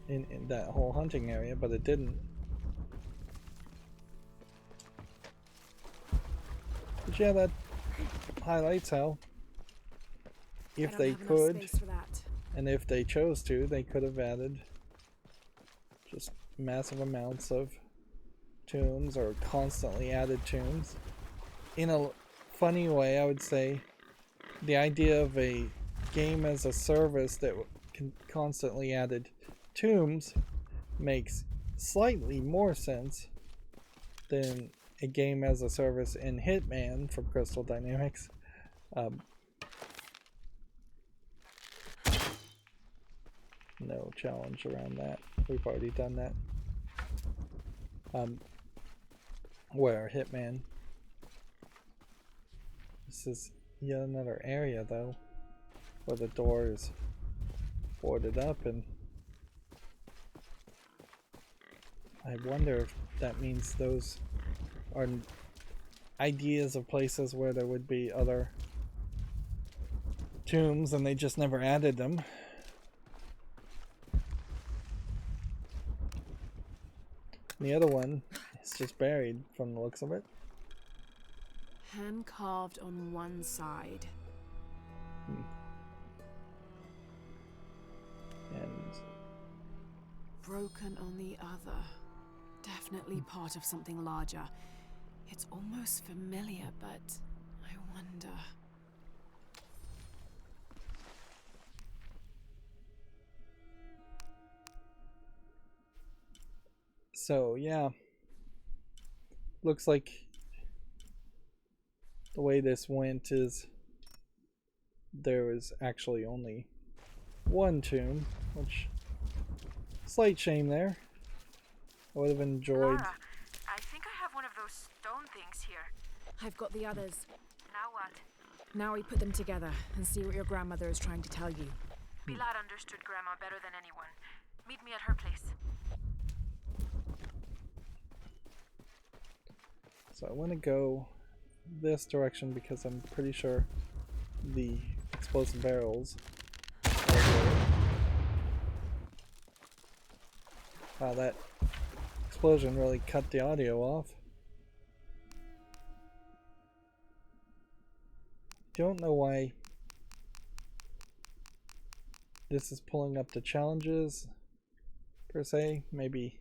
in that whole hunting area, but it didn't. But yeah, that highlights how if they could, and if they chose to, they could have added just massive amounts of tombs or constantly added tombs. In a funny way, I would say the idea of a game as a service that constantly added tombs makes slightly more sense than a game as a service in Hitman from Crystal Dynamics. No challenge around that. We've already done that. Where Hitman. This is yet another area though, where the door is boarded up, and I wonder if that means those are ideas of places where there would be other tombs and they just never added them. The other one is just buried from the looks of it. Hand carved on one side. And broken on the other. Definitely part of something larger. It's almost familiar, but I wonder. so yeah, looks like the way this went is there was actually only one tomb, which slight shame there. I would have enjoyed. Laura, I think I have one of those stone things here. I've got the others. Now what? Now we put them together and see what your grandmother is trying to tell you. Pilar understood Grandma better than anyone. Meet me at her place. So I want to go this direction because I'm pretty sure the explosive barrels are there. Wow, that explosion really cut the audio off. Don't know why this is pulling up the challenges per se. Maybe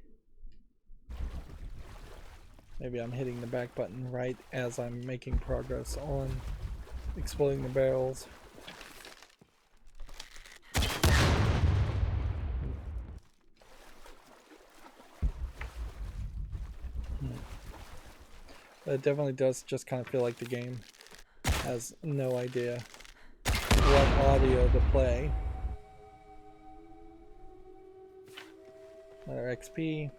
I'm hitting the back button right as I'm making progress on exploding the barrels. But it definitely does just kind of feel like the game has no idea what audio to play. Another XP.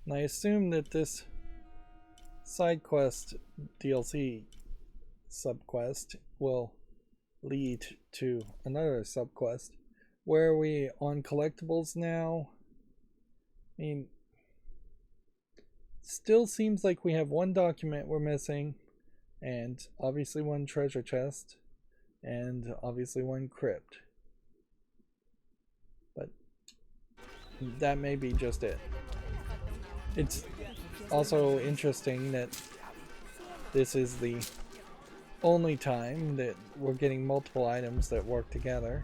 And I assume that this side quest DLC subquest will lead to another subquest. Where are we on collectibles now? I mean, still seems like we have one document we're missing, and obviously one treasure chest, and obviously one crypt. But that may be just it. It's also interesting that this is the only time that we're getting multiple items that work together.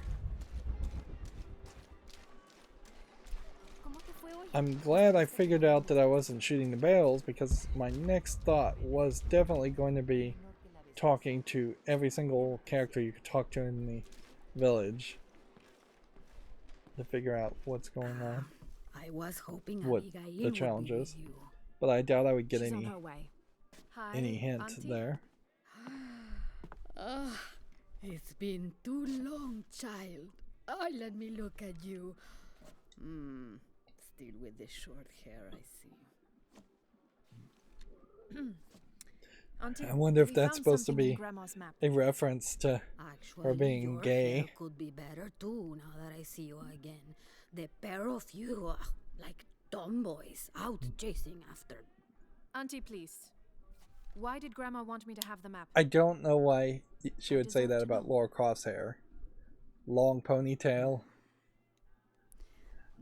I'm glad I figured out that I wasn't shooting the barrels, because my next thought was definitely going to be talking to every single character you could talk to in the village to figure out what's going on, I was hoping what Abigail the challenge would be is. with you. But I doubt I would get She's on any her way. Hi, hint Auntie? there. It's been too long, child. Let me look at you. Still with the short hair, I see. Auntie, I wonder if we that's found supposed to something in be Grandma's map. a reference to Actually, being your gay. hair could be better too now that I see you again. The pair of you are like tomboys out chasing after. Auntie, please. Why did Grandma want me to have the map? I don't know why she would say deserve that to about know. Laura Croft's hair. Long ponytail.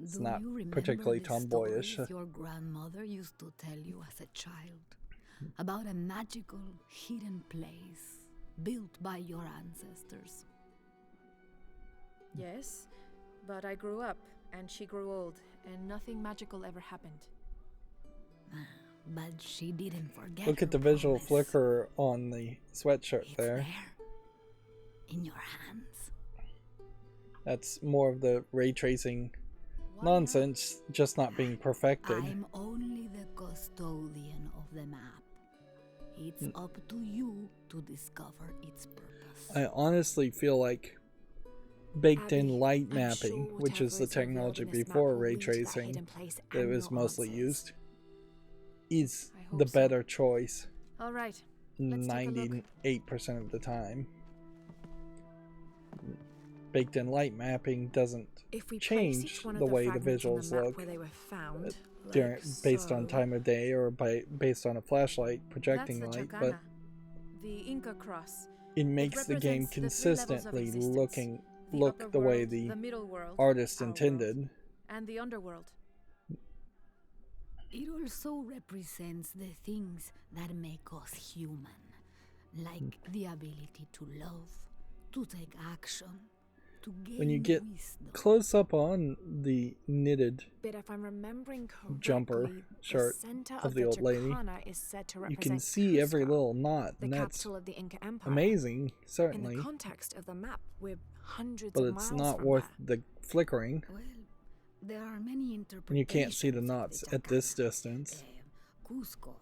It's Do not you remember particularly the tomboyish. stories your grandmother used to tell you as a child about a magical hidden place built by your ancestors? Yes, but I grew up, and she grew old, and nothing magical ever happened. But she didn't forget. Look at her the visual promise. flicker on the sweatshirt It's there. in your hands. That's more of the ray tracing Why nonsense, just not being perfected. I'm only the custodian of the map. It's up to you to discover its purpose. I honestly feel like baked-in Abby, light I'm mapping, sure which is whatever the is revealed technology in this map before will ray lead to that tracing hidden place that and was your mostly answers. used, is I hope the so. better choice All right, let's take a look. 98% of the time. Baked-in light mapping doesn't If we place change each one of the way the fragments on visuals map look where they were found, during, like based on so. time of day or based on a flashlight projecting That's the light, Chacana, but the Inca cross. it makes the game represents the 3 levels of consistently existence. The look upper the way world, the middle world, artist our intended. world, and the underworld. It also represents the things that make us human, like the ability to love, to take action, to gain When you get wisdom. close up on the knitted But if I'm remembering correctly, jumper shirt the center of the old lady, Chacana is said to you can represent see every Cusco, little knot, the and that's capital of the Inca Empire. amazing, In certainly, the context of the map, we're hundreds but of it's miles not from worth there. the flickering, Well, there are many interpretations. and you can't see the of knots the at this Chacana. distance. Cusco,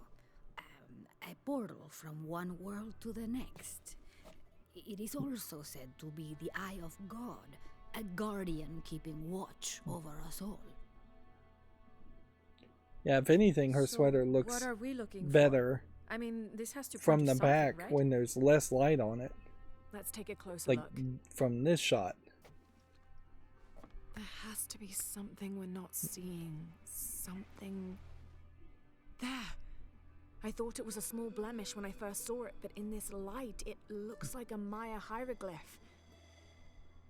a portal from one world to the next. It is also said to be the eye of God, a guardian keeping watch over us all. Yeah, if anything, her So sweater what looks are we looking better for? I mean, this has to from point the to something, back right? when there's less light on it, Let's take a closer like look. from this shot. There has to be something we're not seeing. Something. There! I thought it was a small blemish when I first saw it, but in this light, it looks like a Maya hieroglyph.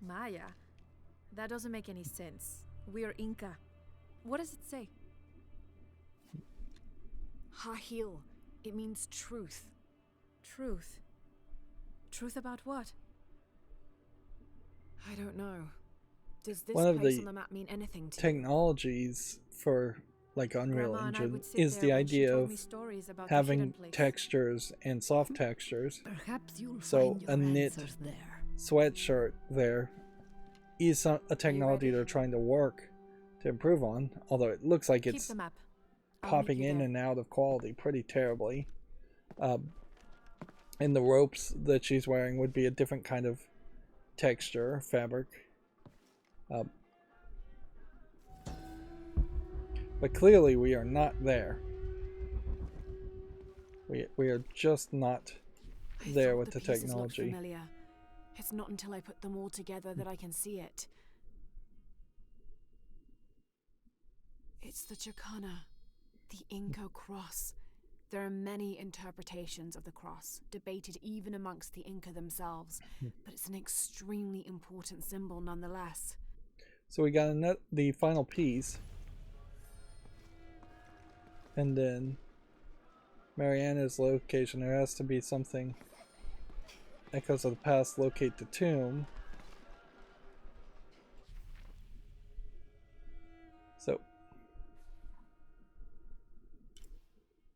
Maya? That doesn't make any sense. We're Inca. What does it say? Hahil. It means truth. Truth. Truth about what? I don't know. Does this One of place the on the map mean anything to you? Technologies for like Unreal Grandma and I Engine would sit is there the when she idea told of me stories about the hidden having place. textures and soft textures. Perhaps you'll So, find your a knit answers there. Sweatshirt there is a technology ready? they're trying to work to improve on, although it looks like Keep it's the map. I'll meet popping you in there. and out of quality pretty terribly. And the ropes that she's wearing would be a different kind of texture, fabric. But clearly we are not there. We are just not I there thought with the pieces looked technology. familiar. It's not until I put them all together that I can see it. It's the Chacana, the Inca cross. There are many interpretations of the cross, debated even amongst the Inca themselves, but it's an extremely important symbol nonetheless. So we got the final piece. and then Mariana's location. There has to be something. Echoes of the past locate the tomb. So,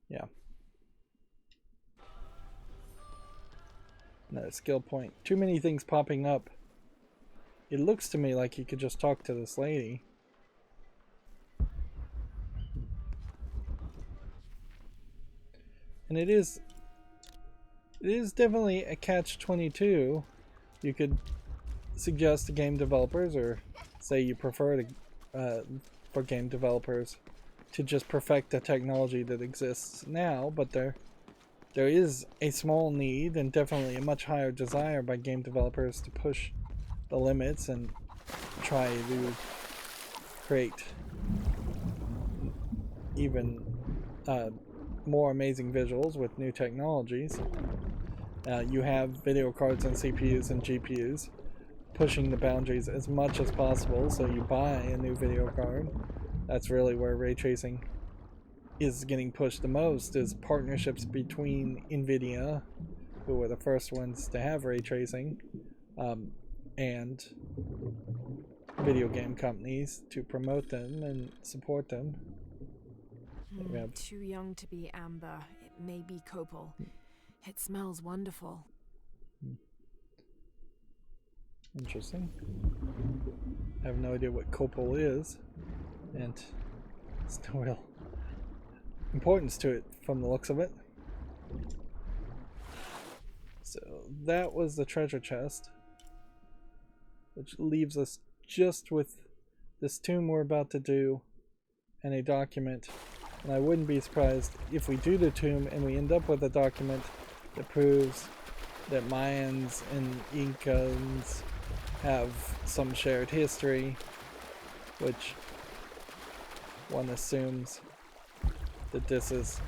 yeah. Another skill point. Too many things popping up. It looks to me like you could just talk to this lady. And it is definitely a catch-22. You could suggest to game developers, or say you prefer to, for game developers to just perfect the technology that exists now, but there is a small need and definitely a much higher desire by game developers to push the limits and try to create even more amazing visuals with new technologies. You have video cards and CPUs and GPUs pushing the boundaries as much as possible, so you buy a new video card. That's really where ray tracing is getting pushed the most, is partnerships between NVIDIA, who were the first ones to have ray tracing, and video game companies to promote them and support them. Too young to be amber. It may be copal. It smells wonderful. Interesting. I have no idea what copal is, and there's no real importance to it from the looks of it. So that was the treasure chest, which leaves us just with this tomb we're about to do and a document. And I wouldn't be surprised if we do the tomb and we end up with a document that proves that Mayans and Incans have some shared history, which one assumes that this is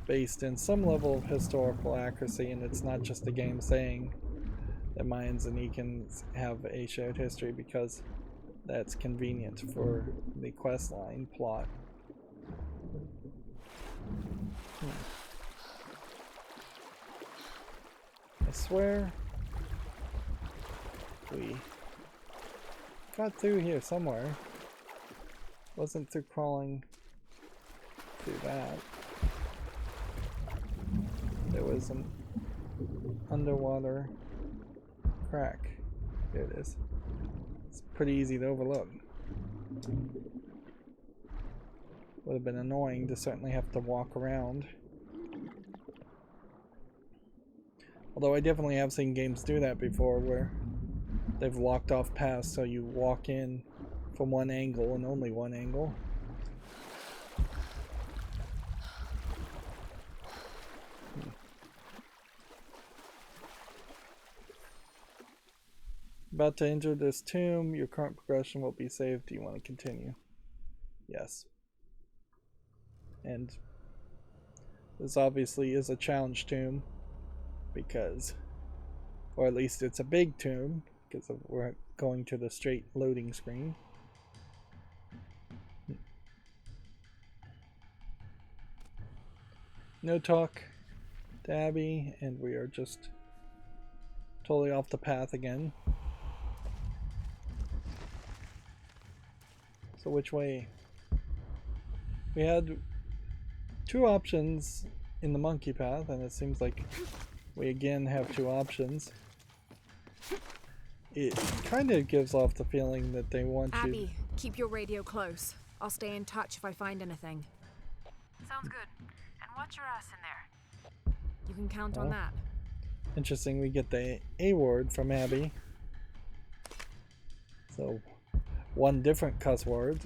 based in some level of historical accuracy, and it's not just a game saying that Mayans and Incans have a shared history because that's convenient for the questline plot. I swear we got through here somewhere. Wasn't through crawling through that. There was an underwater crack. There it is. It's pretty easy to overlook. Would have been annoying to certainly have to walk around. Although I definitely have seen games do that before, where they've locked off paths so you walk in from one angle and only one angle. About to enter this tomb. Your current progression will be saved. Do you want to continue? Yes. And this obviously is a challenge tomb because, or at least it's a big tomb because we're going to the straight loading screen. No talk to Abby, and we are just totally off the path again. So which way? We had two options in the monkey path, and it seems like we again have two options. It kind of gives off the feeling that they want you... Abby, keep your radio close. I'll stay in touch if I find anything. Sounds good. And watch your ass in there. You can count on that. Interesting, we get the A word from Abby. So, one different cuss word.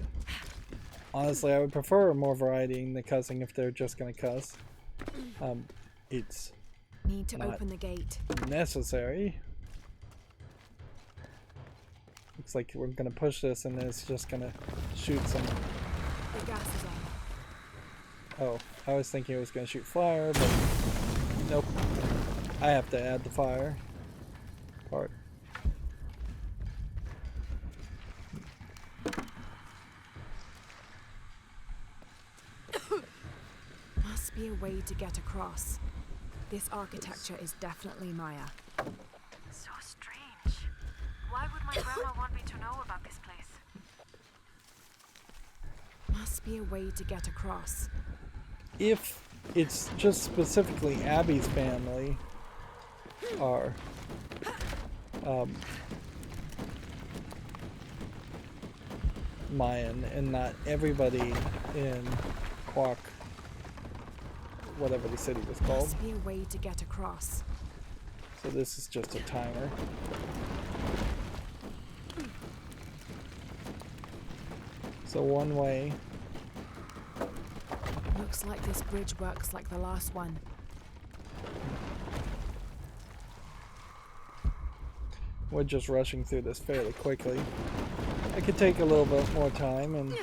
Honestly, I would prefer more variety in the cussing if they're just gonna cuss. It's need to open the gate. Necessary. Looks like we're gonna push this and it's just gonna shoot some... The gas is on. Oh, I was thinking it was gonna shoot fire, but nope. I have to add the fire part. be a way to get across. This architecture is definitely Maya. So strange. Why would my grandma want me to know about this place? Must be a way to get across. If it's just specifically Abby's family are Mayan and not everybody in Quark, whatever the city was called. Must be a way to get across. So this is just a timer. So one way. Looks like this bridge works like the last one. We're just rushing through this fairly quickly. I could take a little bit more time and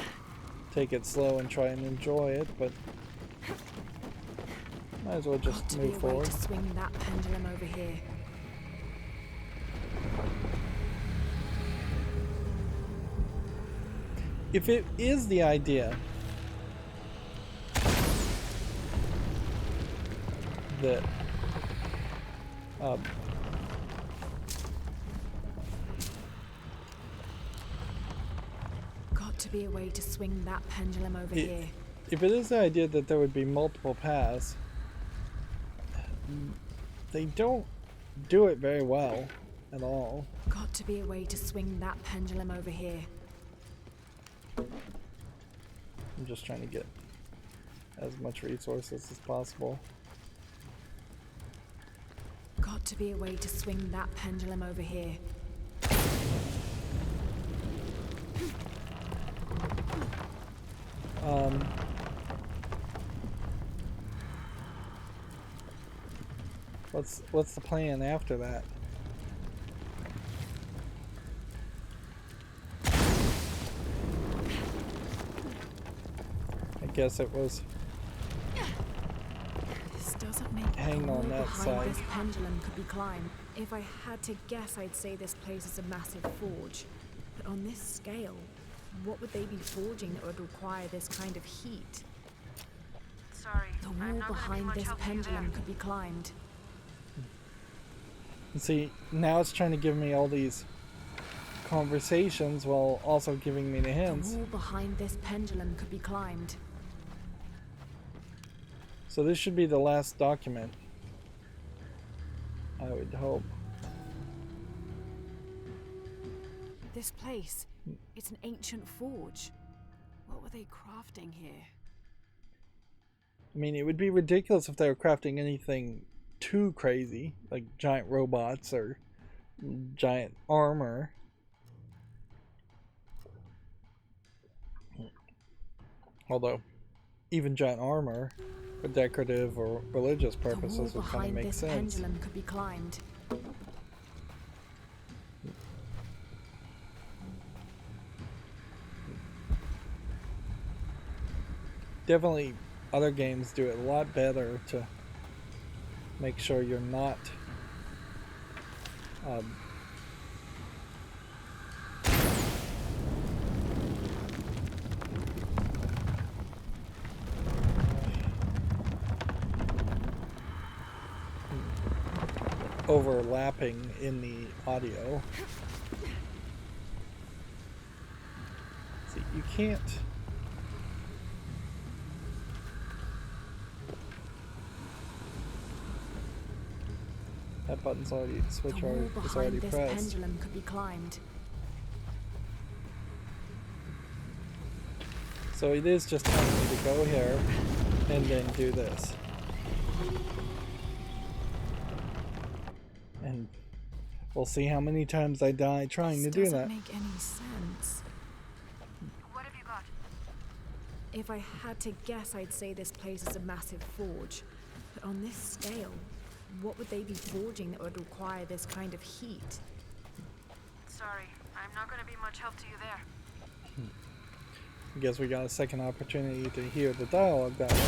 take it slow and try and enjoy it, but might as well just move forward. To swing that pendulum over here. If it is the idea that Got to be a way to swing that pendulum over here. If it is the idea that there would be multiple paths, they don't do it very well at all. Got to be a way to swing that pendulum over here. I'm just trying to get as much resources as possible. Got to be a way to swing that pendulum over here. What's the plan after that? I guess it was This doesn't make hang on that side. This pendulum could be climbed. If I had to guess, I'd say this place is a massive forge. But on this scale, what would they be forging that would require this kind of heat? Sorry, The I'm wall not gonna be behind much this help to you pendulum there. could be climbed. See, now it's trying to give me all these conversations while also giving me the The hints. wall behind this pendulum could be climbed. So this should be the last document, I would hope. This place, it's an ancient forge. What were they crafting here? I mean, it would be ridiculous if they were crafting anything too crazy, like giant robots or giant armor. Although, even giant armor for decorative or religious purposes would kind of make sense. The wall behind this pendulum could be climbed. Definitely, other games do it a lot better to make sure you're not overlapping in the audio. See, you can't. That button's already switch The wall is behind already this pressed. pendulum could be climbed. So it is just telling me to go here and then do this. And we'll see how many times I die trying to do Doesn't that. make any sense. What have you got? If I had to guess, I'd say this place is a massive forge. But on this scale, what would they be forging that would require this kind of heat? Sorry, I'm not gonna be much help to you there. I guess we got a second opportunity to hear the dialogue that way.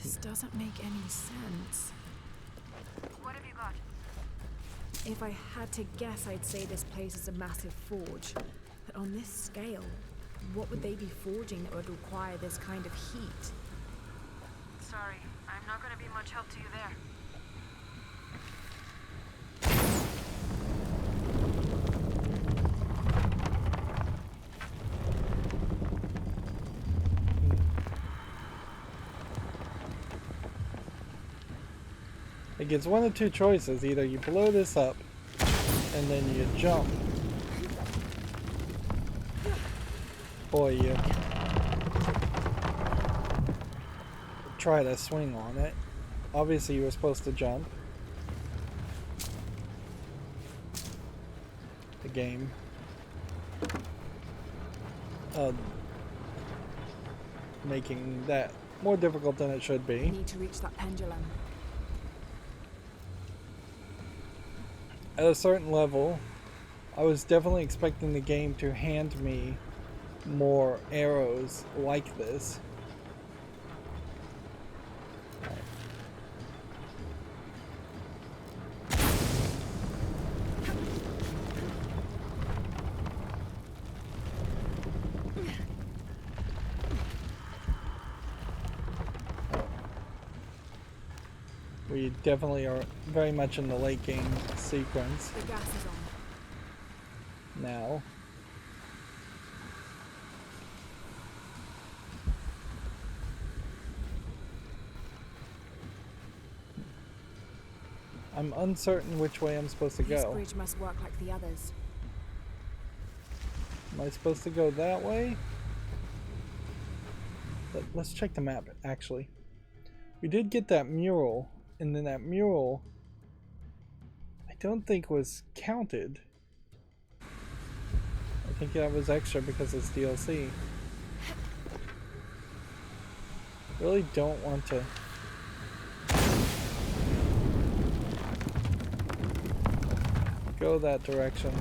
This doesn't make any sense. What have you got? If I had to guess, I'd say this place is a massive forge. But on this scale, what would they be forging that would require this kind of heat? Sorry, I'm not gonna be much help to you there. Like, it's one of two choices. Either you blow this up and then you jump, or you try to swing on it. Obviously you were supposed to jump. The game making that more difficult than it should be. Need to reach that pendulum. At a certain level, I was definitely expecting the game to hand me more arrows like this. We definitely are very much in the late game sequence The gas is on. now. I'm uncertain which way I'm supposed to This go. bridge must work like the others. Am I supposed to go that way? Let's check the map, actually. We did get that mural, and then that mural I don't think was counted. I think that was extra because it's DLC. Really don't want to go that direction.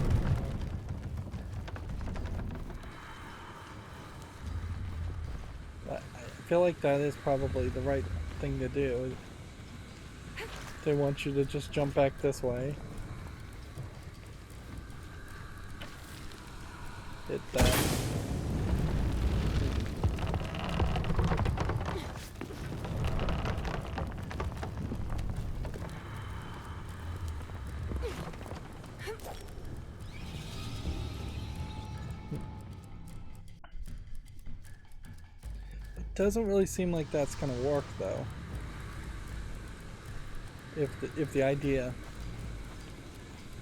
But I feel like that is probably the right thing to do. They want you to just jump back this way. Hit that. It doesn't really seem like that's gonna work though. If the idea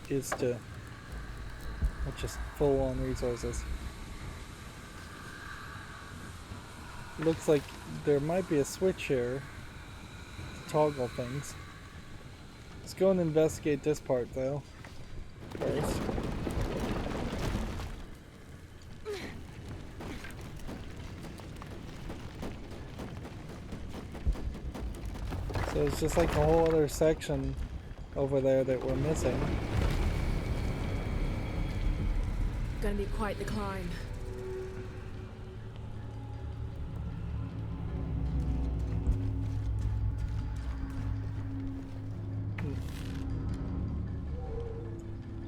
is to just full on resources. Looks like there might be a switch here to toggle things. Let's go and investigate this part though first. So it's just like a whole other section over there that we're missing. Gonna be quite the climb.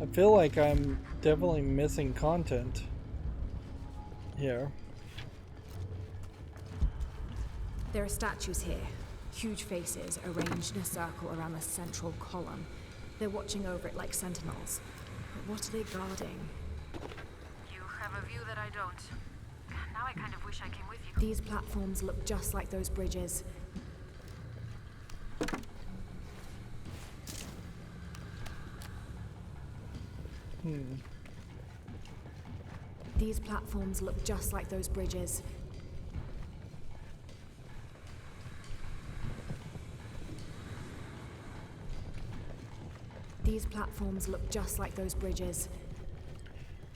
I feel like I'm definitely missing content here. There are statues here. Huge faces arranged in a circle around the central column. They're watching over it like sentinels. But what are they guarding? You have a view that I don't. Now I kind of wish I came with you. These platforms look just like those bridges. These platforms look just like those bridges. These platforms look just like those bridges.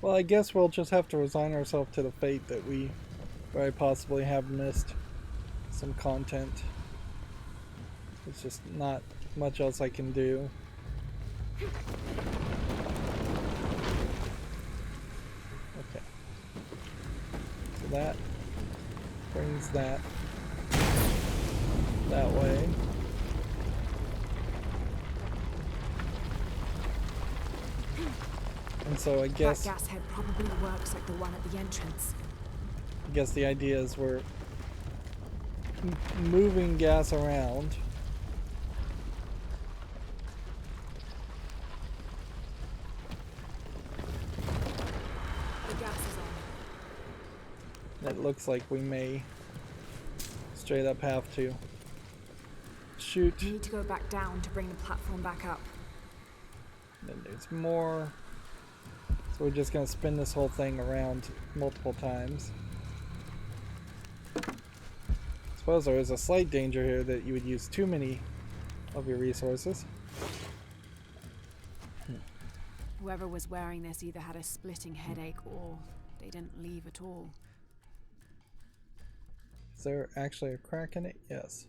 Well, I guess we'll just have to resign ourselves to the fate that we very possibly have missed some content. There's just not much else I can do. Okay. So that brings that way. And so I That guess gas head probably works like the one at the entrance. the idea is we're moving gas around. The gas is on. It looks like we may straight up have to shoot. We need to go back down to bring the platform back up. Then there's more. So we're just gonna spin this whole thing around multiple times. I suppose there is a slight danger here that you would use too many of your resources. Whoever was wearing this either had a splitting headache or they didn't leave at all. Is there actually a crack in it? Yes.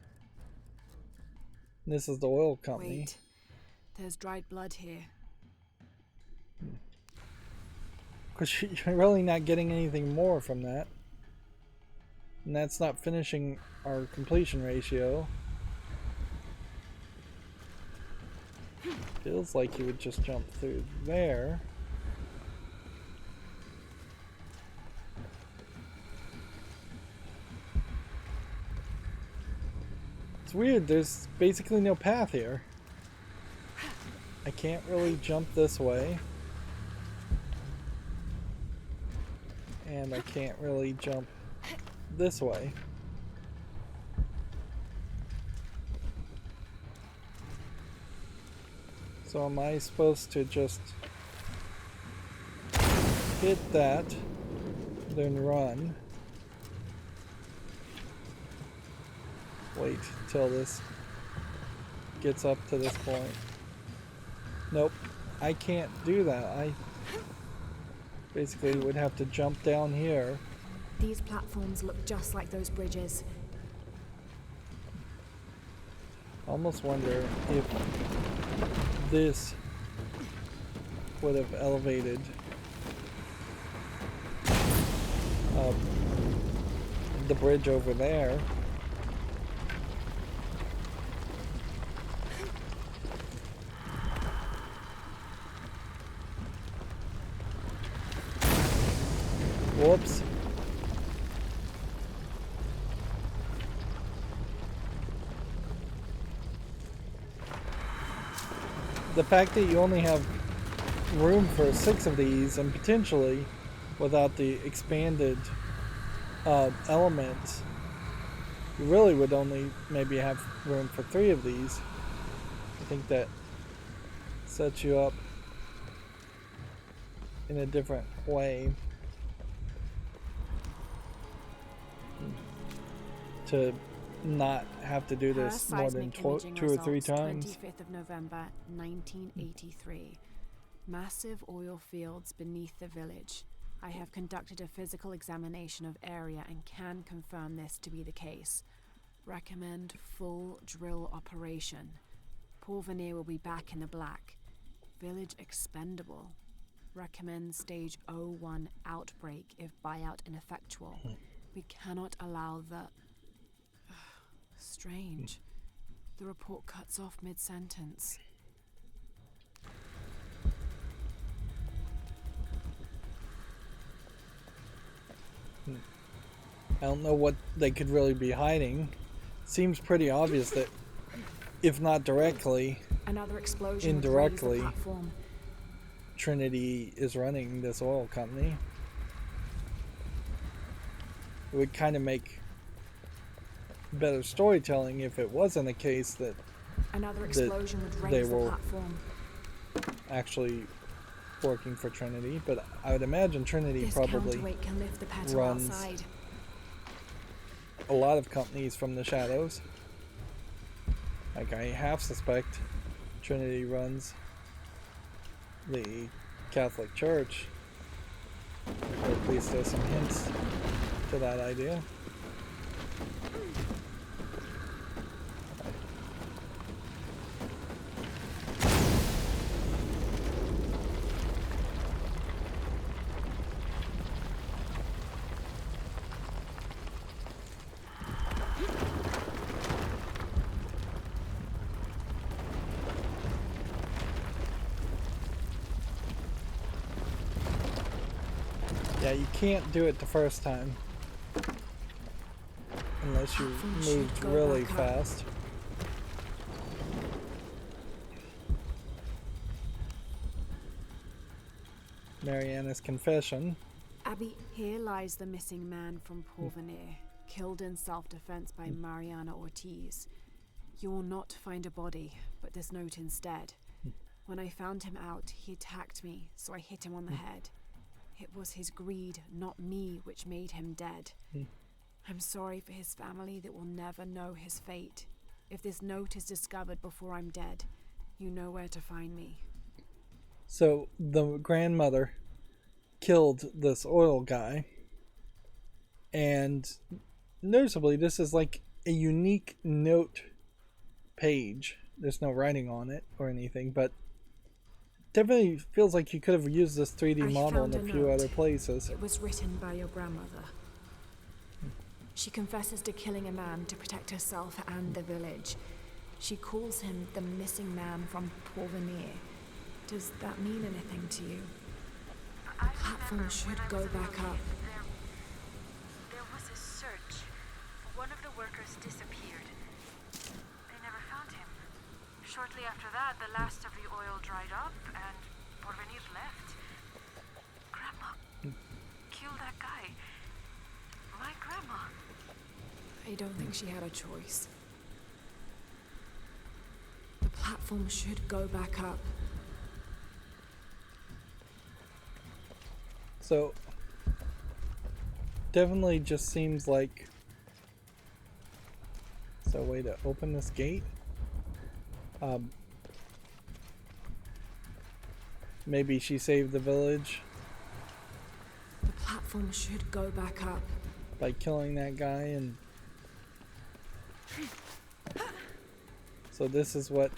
This is the oil company. Wait, there's dried blood here. Because you're really not getting anything more from that. And that's not finishing our completion ratio. Feels like you would just jump through there. It's weird, there's basically no path here. I can't really jump this way. And I can't really jump this way. So am I supposed to just hit that, then run? Wait till this gets up to this point. Nope, I can't do that. I basically would have to jump down here. These platforms look just like those bridges. Almost wonder if this would have elevated the bridge over there. Whoops. The fact that you only have room for 6 of these, and potentially without the expanded elements, you really would only maybe have room for 3 of these. I think that sets you up in a different way to not have to do this more than 2 or 3 times. 25th of November, 1983. Massive oil fields beneath the village. I have conducted a physical examination of area and can confirm this to be the case. Recommend full drill operation. Porvenir will be back in the black. Village expendable. Recommend stage 01 outbreak if buyout ineffectual. We cannot allow the... Strange. The report cuts off mid-sentence. I don't know what they could really be hiding. Seems pretty obvious that, if not directly, Another explosion indirectly, would raise the platform. Trinity is running this oil company. It would kind of make better storytelling if it wasn't the case that Another explosion would raise they the were platform. actually working for Trinity, but I would imagine Trinity This probably counterweight can lift the pedal runs outside. a lot of companies from the shadows. Like, I half suspect Trinity runs the Catholic Church. Or at least there's some hints to that idea. Yeah, you can't do it the first time. Unless you moved really fast. Mariana's confession. Abby, here lies the missing man from Porvenir, killed in self-defense by Mariana Ortiz. You will not find a body, but this note instead. When I found him out, he attacked me, so I hit him on the head. It was his greed, not me, which made him dead. I'm sorry for his family that will never know his fate. If this note is discovered before I'm dead, you know where to find me. So the grandmother killed this oil guy, and noticeably this is like a unique note page. There's no writing on it or anything, but definitely feels like you could have used this 3D model in a few other places. It was written by your grandmother. She confesses to killing a man to protect herself and the village. She calls him the missing man from Porvenir. Does that mean anything to you? The platform should go back up. There was a search. One of the workers disappeared. They never found him. Shortly after that, the last of the oil dried up and Porvenir left. Grandma killed that guy. My grandma. I don't think she had a choice. The platform should go back up. So, definitely just seems like... So, way to open this gate? Maybe she saved the village The platform should go back up. by killing that guy, and... So this is what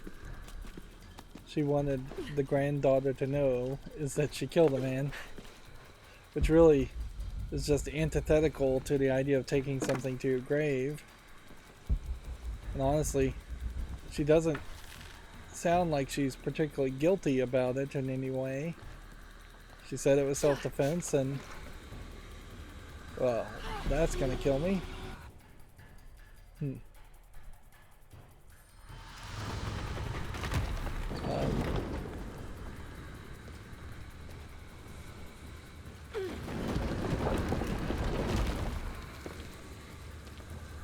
she wanted the granddaughter to know, is that she killed a man. Which really is just antithetical to the idea of taking something to your grave. And honestly, she doesn't sound like she's particularly guilty about it in any way. She said it was self-defense, and... Well, that's gonna kill me.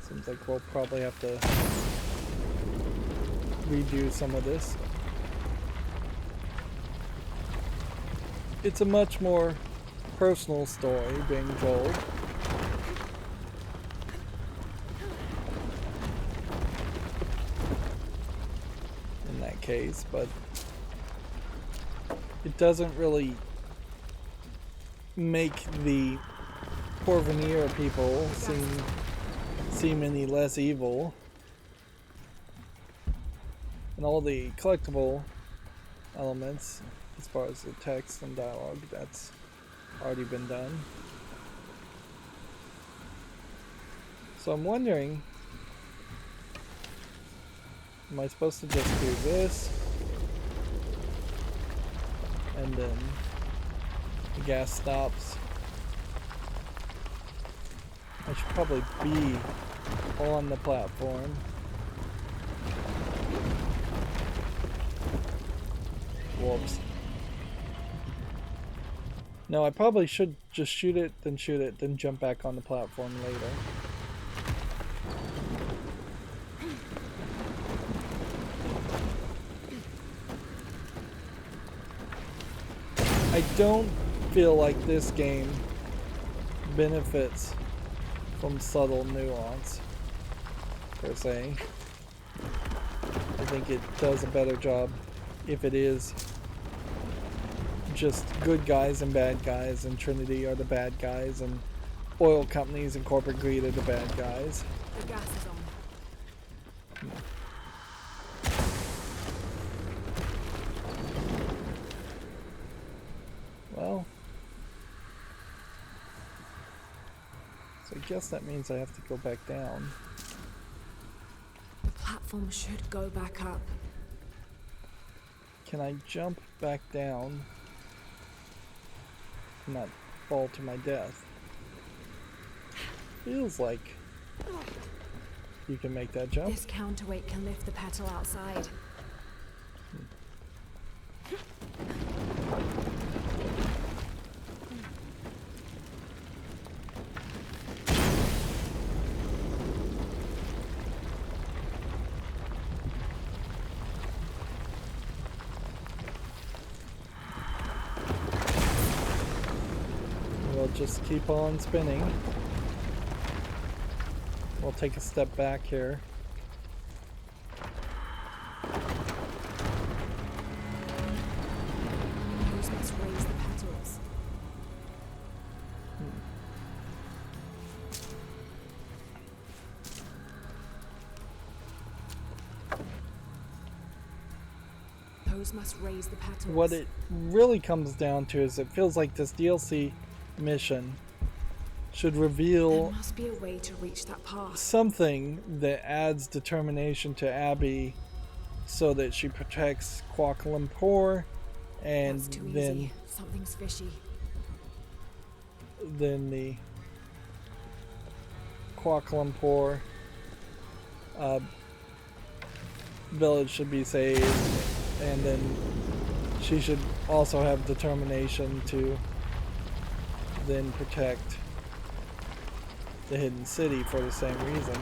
Seems like we'll probably have to redo some of this. It's a much more personal story being told. In that case, but it doesn't really make the Porvenir people seem any less evil. And all the collectible elements, as far as the text and dialogue, that's already been done. So I'm wondering, am I supposed to just do this? And then the gas stops. I should probably be on the platform. Whoops. No, I probably should just shoot it, then jump back on the platform later. I don't feel like this game benefits from subtle nuance, per se. I think it does a better job if it is just good guys and bad guys, and Trinity are the bad guys, and oil companies and corporate greed are the bad guys. The gas is on. Well, so I guess that means I have to go back down. The platform should go back up. Can I jump back down? Not fall to my death. Feels like you can make that jump. This counterweight can lift the petal outside. We'll just keep on spinning. We'll take a step back here. Those must raise the petals. Those must raise the petals. What it really comes down to is it feels like this DLC mission should reveal There must be a way to reach that path. something that adds determination to Abby so that she protects Kuala Lumpur, and That's too then easy. Something's fishy. the Kuala Lumpur village should be saved, and then she should also have determination to then protect the hidden city for the same reason.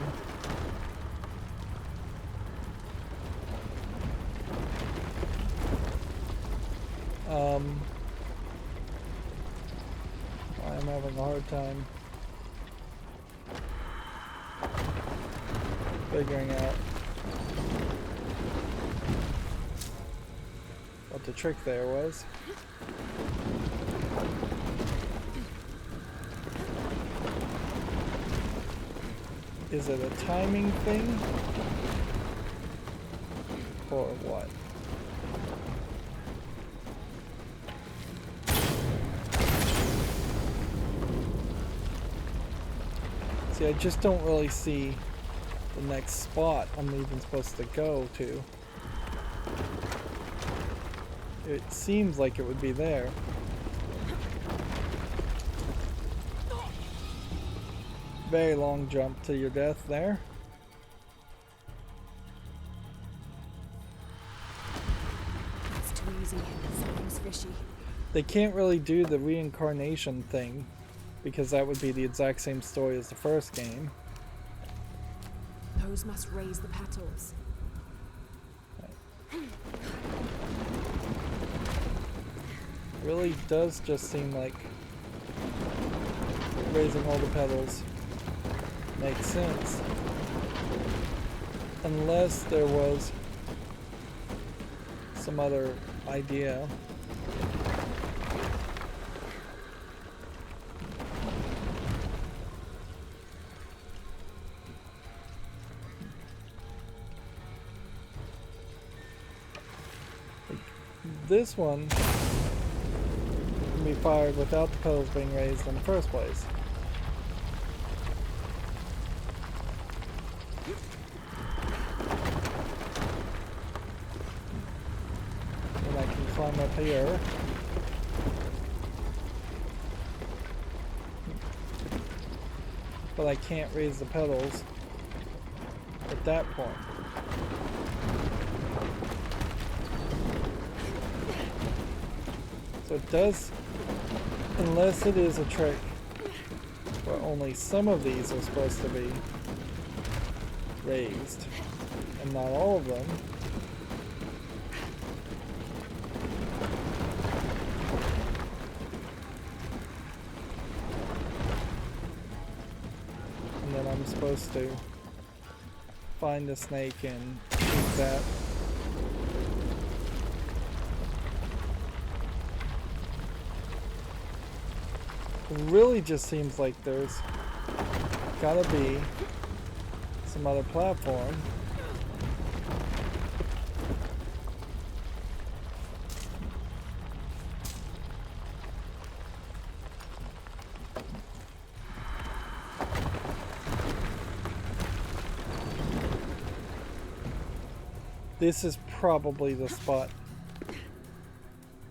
I'm having a hard time figuring out what the trick there was. Is it a timing thing? Or what? See, I just don't really see the next spot I'm even supposed to go to. It seems like it would be there. Very long jump to your death there. It's too easy. Something's fishy. They can't really do the reincarnation thing because that would be the exact same story as the first game. Those must raise the petals. Really does just seem like raising all the petals makes sense. Unless there was some other idea. This one can be fired without the petals being raised in the first place. And I can climb up here. But I can't raise the petals at that point. So it does, unless it is a trick where only some of these are supposed to be raised and not all of them. And then I'm supposed to find the snake and eat that. It really just seems like there's gotta be some other platform. This is probably the spot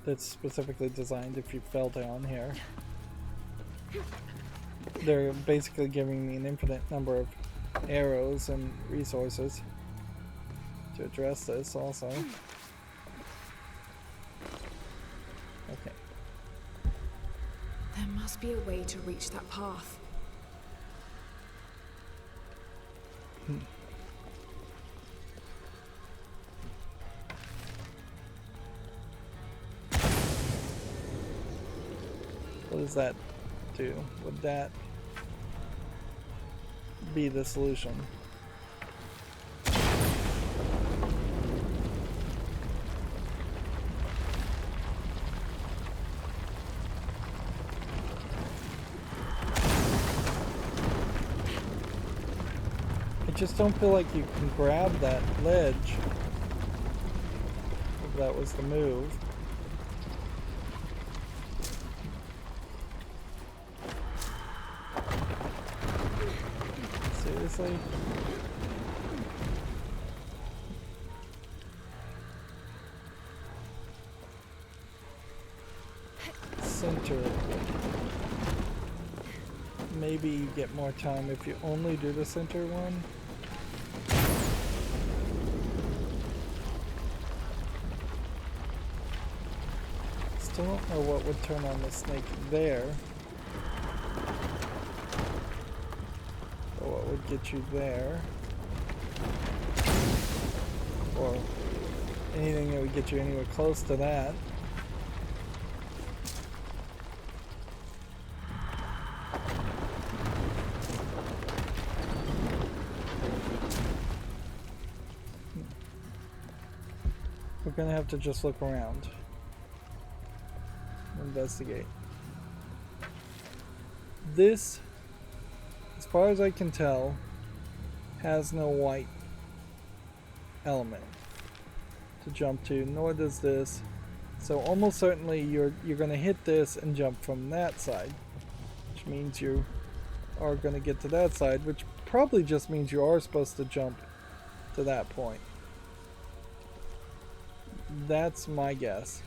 that's specifically designed if you fell down here. they're basically giving me an infinite number of arrows and resources to address this also. Okay. There must be a way to reach that path. What does that do? Would that be the solution? I just don't feel like you can grab that ledge. If that was the move. Seriously? Center. Maybe you get more time if you only do the center one. Still don't know what would turn on the snake there. Or what would get you there. Or anything that would get you anywhere close to that. We're gonna have to just look around. Investigate. This, as far as I can tell, has no white element to jump to, nor does this. So almost certainly you're gonna hit this and jump from that side, which means you are gonna get to that side, which probably just means you are supposed to jump to that point. That's my guess.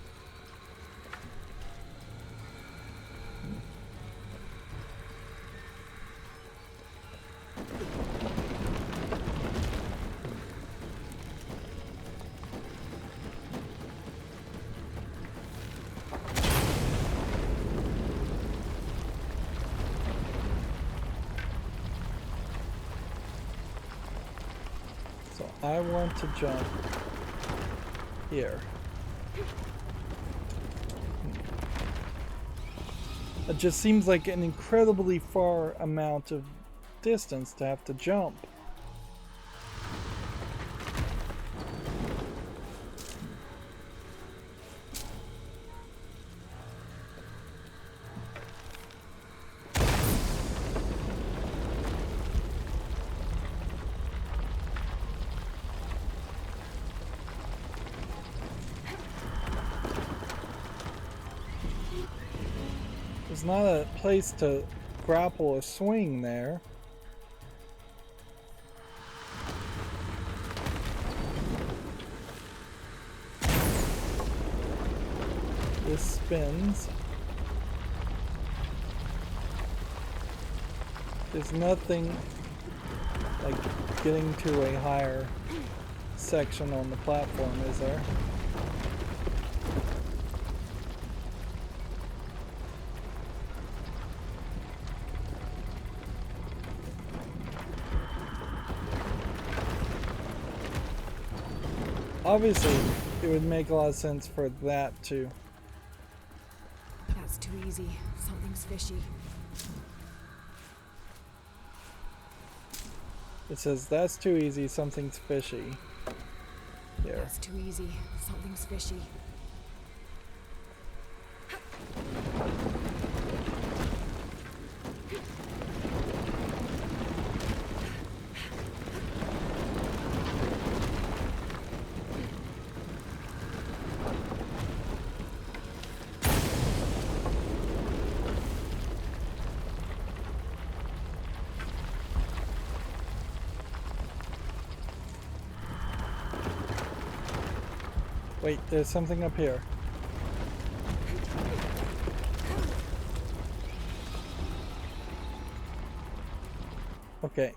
So I want to jump here. It just seems like an incredibly far amount of distance to have to jump. There's not a place to grapple or swing there. This spins. There's nothing like getting to a higher section on the platform, is there? Obviously, it would make a lot of sense for that to... That's too easy. Something's fishy. It says, that's too easy, something's fishy. Here. That's too easy. Something's fishy. Wait, there's something up here. Okay.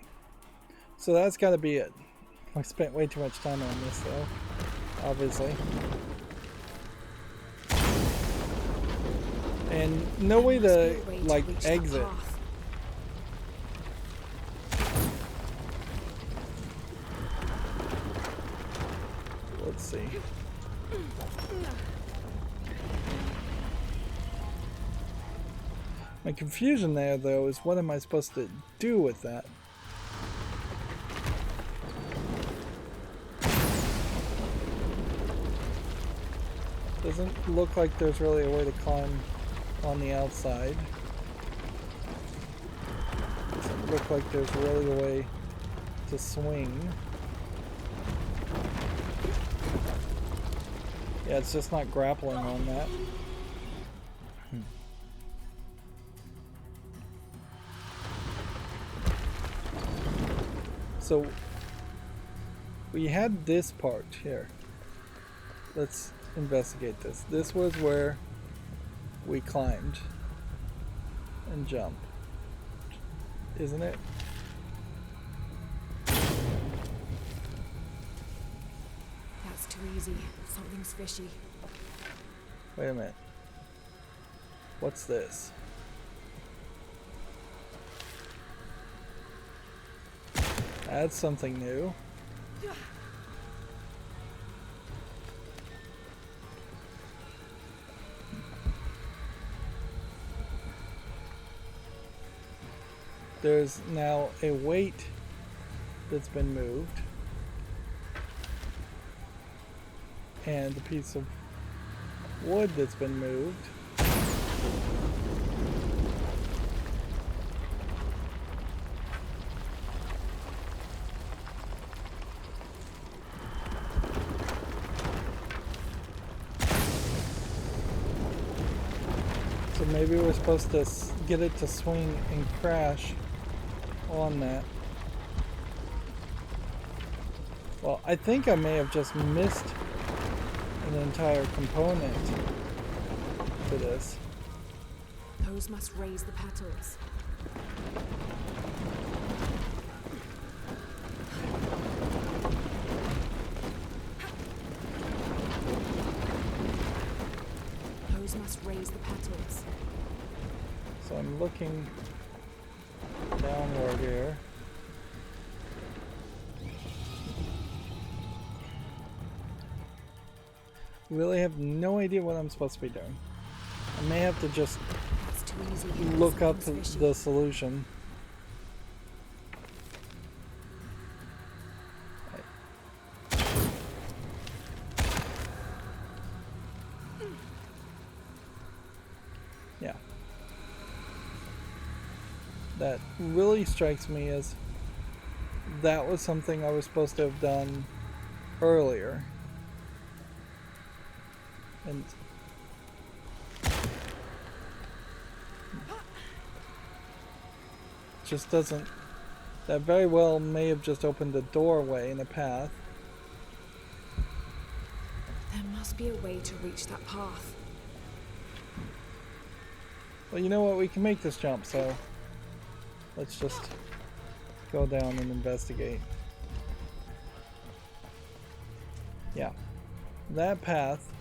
So that's gotta be it. I spent way too much time on this though, obviously. And no way to, like, exit. Let's see. My confusion there, though, is what am I supposed to do with that? Doesn't look like there's really a way to climb on the outside. Doesn't look like there's really a way to swing. Yeah, it's just not grappling on that. So we had this part here. Let's investigate this. This was where we climbed and jumped, isn't it? That's too easy. Something's fishy. Wait a minute. What's this? That's something new. There's now a weight that's been moved. And a piece of wood that's been moved. So maybe we're supposed to get it to swing and crash on that. Well, I think I may have just missed an entire component to this. Those must raise the petals. Those must raise the petals. So I'm looking downward here. Really have no idea what I'm supposed to be doing. I may have to just look up the solution. Yeah. That really strikes me as that was something I was supposed to have done earlier. And just doesn't, that very well may have just opened a doorway in a path. There must be a way to reach that path. Well, you know what, we can make this jump, so let's just go down and investigate. Yeah, that path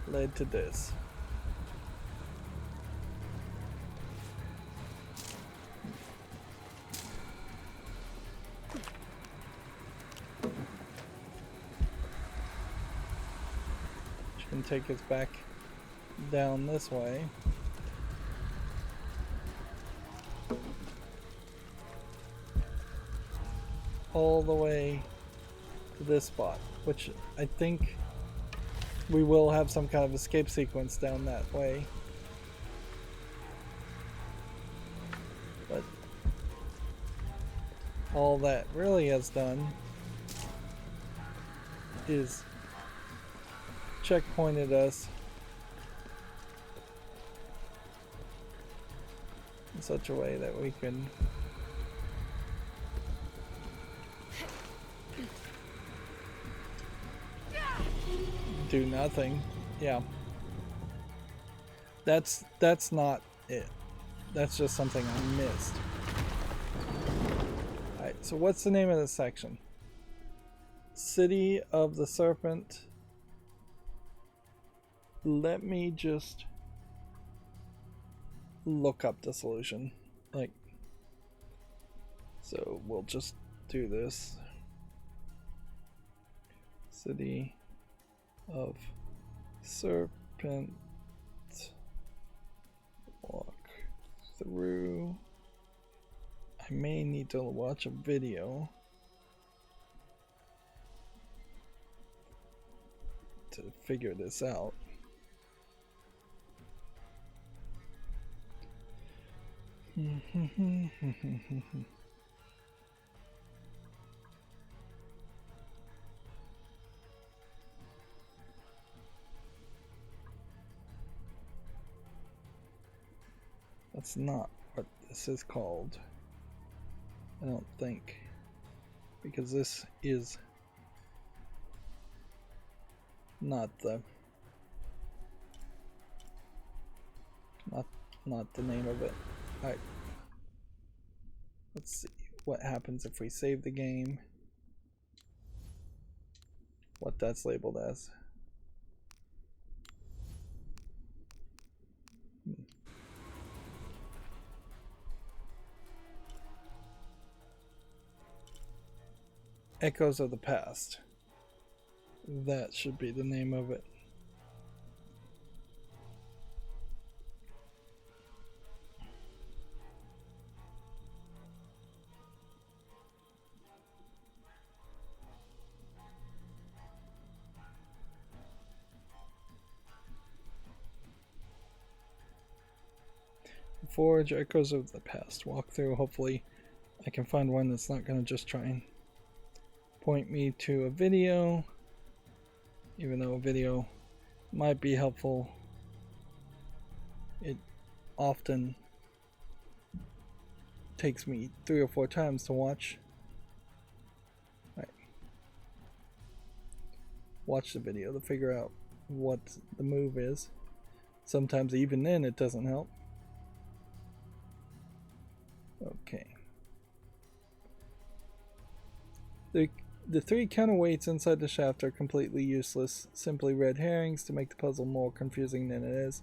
led to this. Which can take us back down this way. All the way to this spot, which I think we will have some kind of escape sequence down that way. But all that really has done is checkpointed us in such a way that we can do nothing. Yeah. That's not it. That's just something I missed. so what's the name of this section? City of the Serpent. Let me just look up the solution. Like, so we'll just do this. City of Serpent. Walk through. I may need to watch a video to figure this out. That's not what this is called, I don't think, because this is not the name of it. Alright, let's see what happens if we save the game, what that's labeled as. Echoes of the Past. That should be the name of it. Forge, Echoes of the Past. Walk through. Hopefully I can find one that's not going to just try and point me to a video, even though a video might be helpful. It often takes me 3 or 4 times to watch. Right. Watch the video to figure out what the move is. Sometimes even then it doesn't help. Okay. The 3 counterweights inside the shaft are completely useless, simply red herrings to make the puzzle more confusing than it is.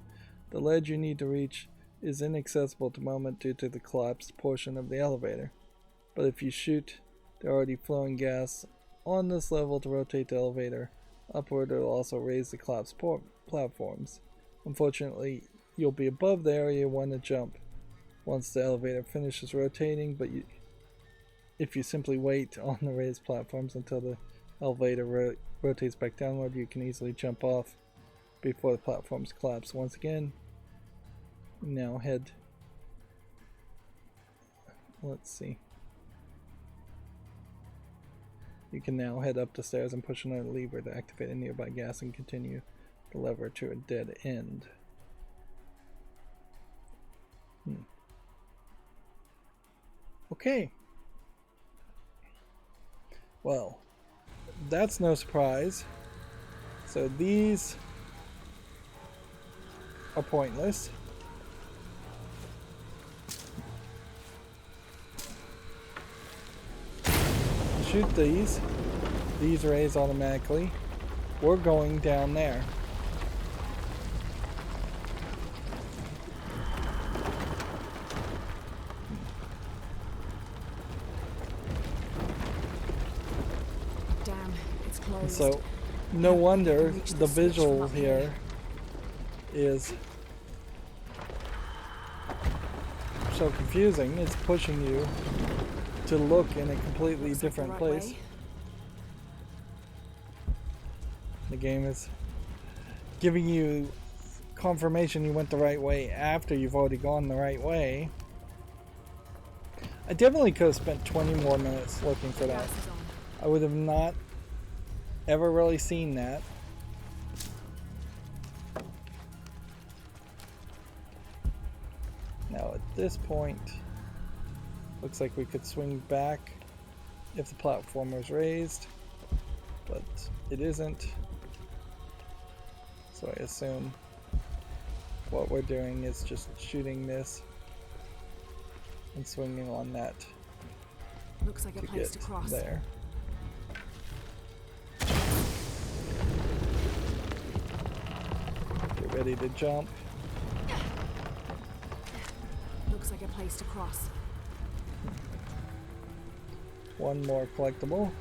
The ledge you need to reach is inaccessible at the moment due to the collapsed portion of the elevator. But if you shoot the already flowing gas on this level to rotate the elevator upward, it will also raise the collapsed platforms. Unfortunately, you'll be above the area you want to jump once the elevator finishes rotating, but if you simply wait on the raised platforms until the elevator rotates back downward, you can easily jump off before the platforms collapse once again. Now head, let's see, you can now head up the stairs and push another lever to activate a nearby gas and continue the lever to a dead end. Okay. Well, that's no surprise. So these are pointless. Shoot these raise automatically. We're going down there. So, no wonder the visual here is so confusing. It's pushing you to look in a completely different place. The game is giving you confirmation you went the right way after you've already gone the right way. I definitely could have spent 20 more minutes looking for that. I would have not ever really seen that. Now at this point, looks like we could swing back if the platform was raised, but it isn't. So I assume what we're doing is just shooting this and swinging on that Looks like a place to cross. There. Get ready to jump. Looks like a place to cross. One more collectible.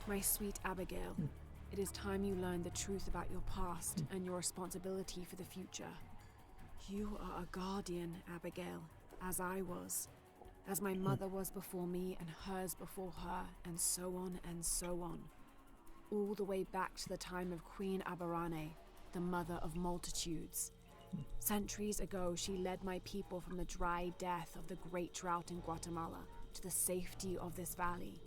My sweet Abigail, it is time you learned the truth about your past and your responsibility for the future. You are a guardian, Abigail, as I was, as my mother was before me and hers before her, and so on and so on. All the way back to the time of Queen Aberrane, the mother of multitudes. Centuries ago, she led my people from the dry death of the great drought in Guatemala to the safety of this valley.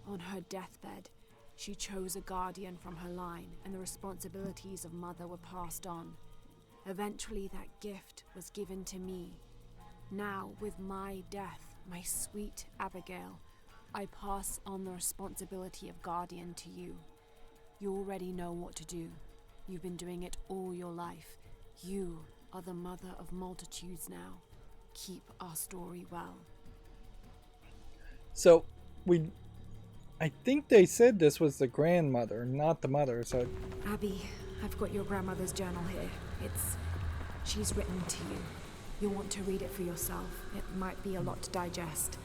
On her deathbed, she chose a guardian from her line, and the responsibilities of mother were passed on. Eventually, that gift was given to me. Now, with my death, my sweet Abigail, I pass on the responsibility of guardian to you. You already know what to do. You've been doing it all your life. You are the mother of multitudes now. Keep our story well. So, I think they said this was the grandmother, not the mother, so... Abby, I've got your grandmother's journal here. She's written to you. You'll want to read it for yourself. It might be a lot to digest.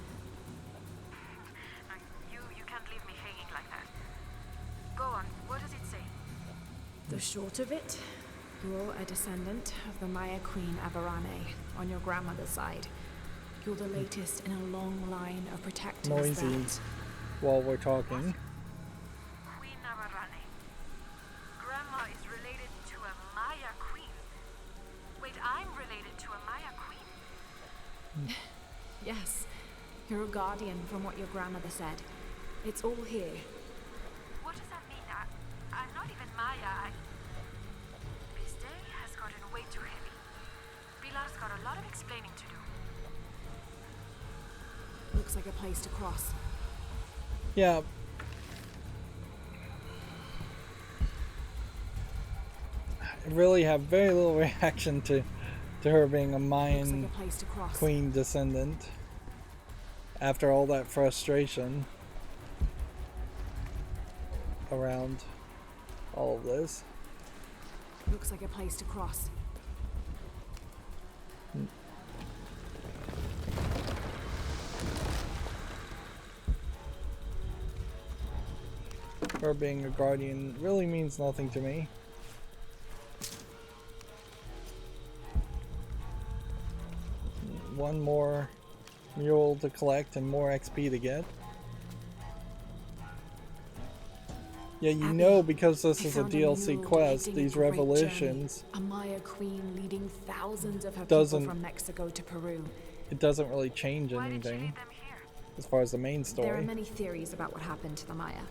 You can't leave me hanging like that. Go on, what does it say? The short of it, you're a descendant of the Maya Queen Aberrane on your grandmother's side. You're the latest in a long line of protectors Noisy while we're talking. Queen Aberrane. Grandma is related to a Maya queen. Wait, I'm related to a Maya queen? Yes, you're a guardian from what your grandmother said. It's all here. What does that mean? I'm not even Maya. This day has gotten way too heavy. Pilar's got a lot of explaining to do. Looks like a place to cross. Yeah. I really have very little reaction to her being a Mayan Looks like a place to cross. queen descendant. After all that frustration around all of this. Looks like a place to cross. Her being a guardian really means nothing to me. One more mule to collect and more XP to get. Yeah, you Abby, know, because this I is a found DLC mule quest, depicting a these great revelations, journey. A Maya queen leading thousands of her Doesn't- people from Mexico to Peru. it doesn't really change Why did she anything lead them here? as far as the main There are story. many theories about what happened to the Maya.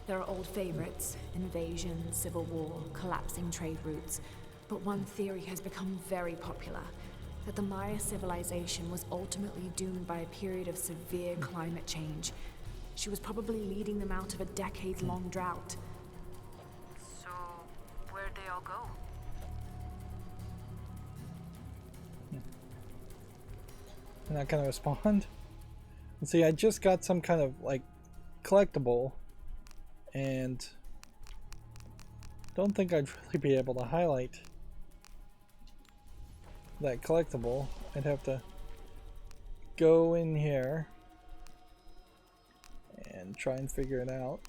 There are old favorites: invasion, civil war, collapsing trade routes. But one theory has become very popular: that the Maya civilization was ultimately doomed by a period of severe climate change. She was probably leading them out of a decades-long drought. So, where'd they all go? I'm not gonna respond. And see, I just got some kind of like collectible, and don't think I'd really be able to highlight that collectible. I'd have to go in here and try and figure it out.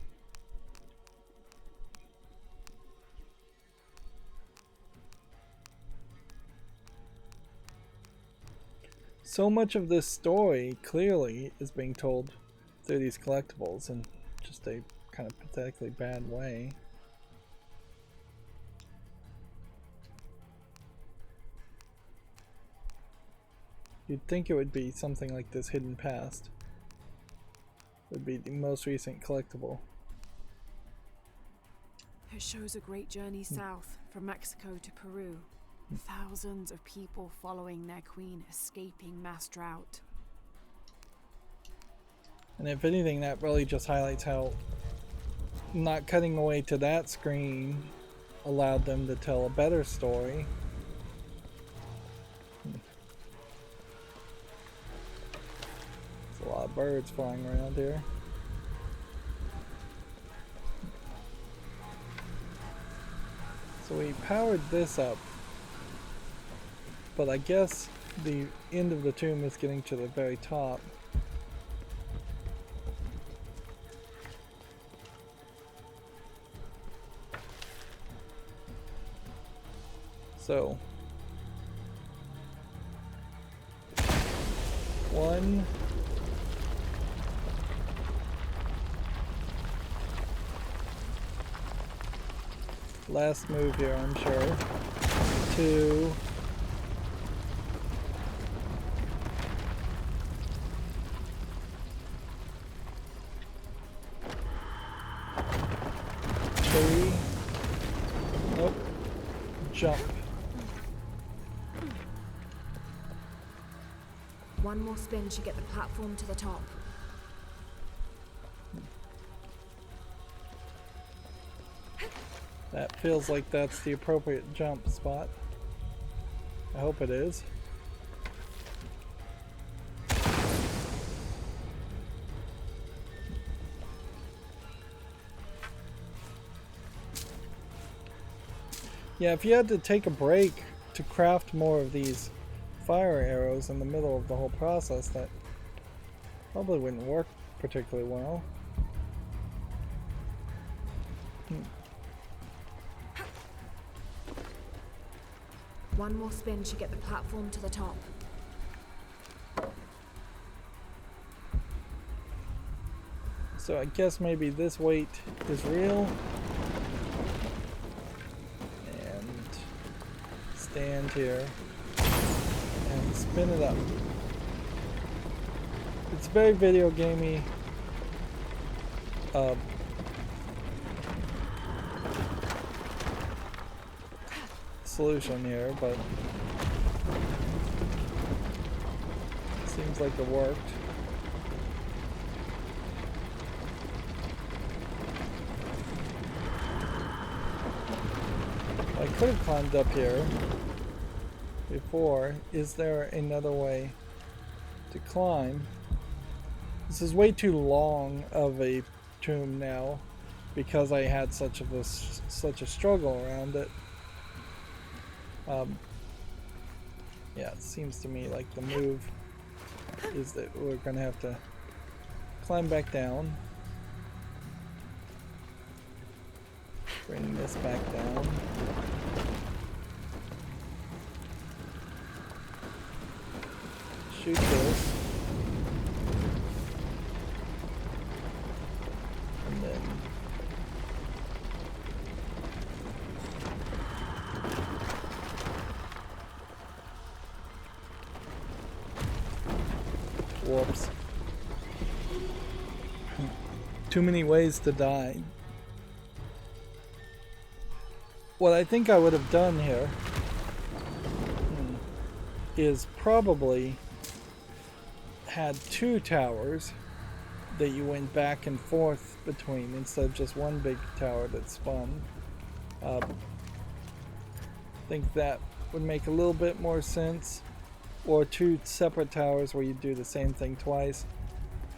So much of this story clearly is being told through these collectibles in just a kind of pathetically bad way. You'd think it would be something like this hidden past. It would be the most recent collectible. It shows a great journey south from Mexico to Peru. Thousands of people following their queen, escaping mass drought. And if anything, that really just highlights how not cutting away to that screen allowed them to tell a better story. There's a lot of birds flying around here. So we powered this up, but I guess the end of the tomb is getting to the very top. So, one, last move here, I'm sure. Two, three, nope, jump. One more spin should get the platform to the top. That feels like that's the appropriate jump spot. I hope it is. Yeah, if you had to take a break to craft more of these fire arrows in the middle of the whole process, that probably wouldn't work particularly well. One more spin should get the platform to the top. So I guess maybe this weight is real. And stand here and spin it up. It's very video gamey. Solution here, but seems like it worked. I could have climbed up here before. Is there another way to climb? This is way too long of a tomb now because I had such a struggle around it. Yeah, it seems to me like the move is that we're gonna have to climb back down, bring this back down, shoot this, and then whoops. Too many ways to die. What I think I would have done here is probably had two towers that you went back and forth between instead of just one big tower that spun. I think that would make a little bit more sense. Or two separate towers where you do the same thing twice,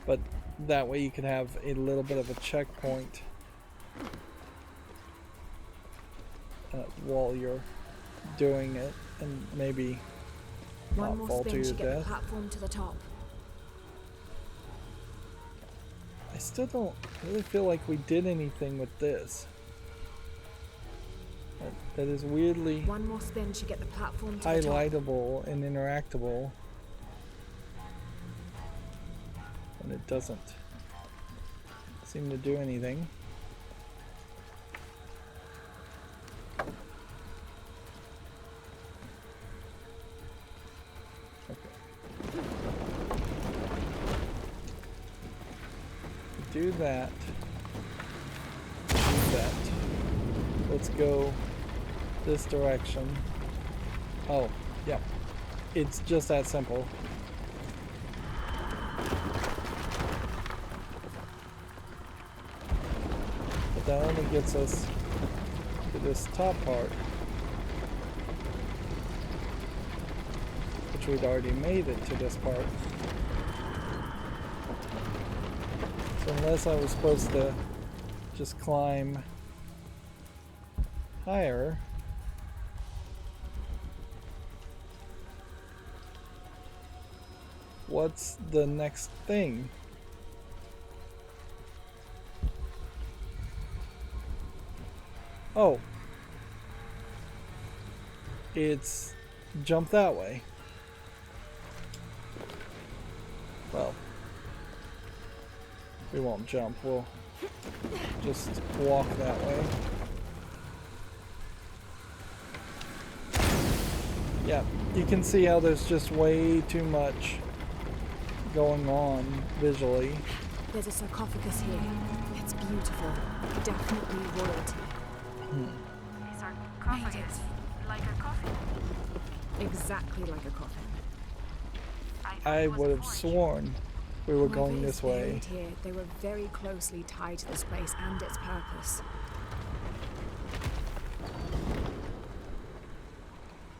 but that way you could have a little bit of a checkpoint while you're doing it, and maybe One not more fall to spin your should get the death. platform to the top. I still don't really feel like we did anything with this. That is weirdly One more spin should get the platform to the top. highlightable and interactable, and it doesn't seem to do anything. Okay. Do that. Do that. Let's go this direction. Oh, yeah. It's just that simple. But that only gets us to this top part, which we'd already made it to this part. So unless I was supposed to just climb higher. What's the next thing? Oh. It's jump that way. Well, we won't jump, we'll just walk that way. Yeah, you can see how there's just way too much going on visually. There's a sarcophagus here. It's beautiful. Definitely royalty. A sarcophagus, like a coffin. Exactly like a coffin. I would have sworn we were going this way. Here, they were very closely tied to this place and its purpose.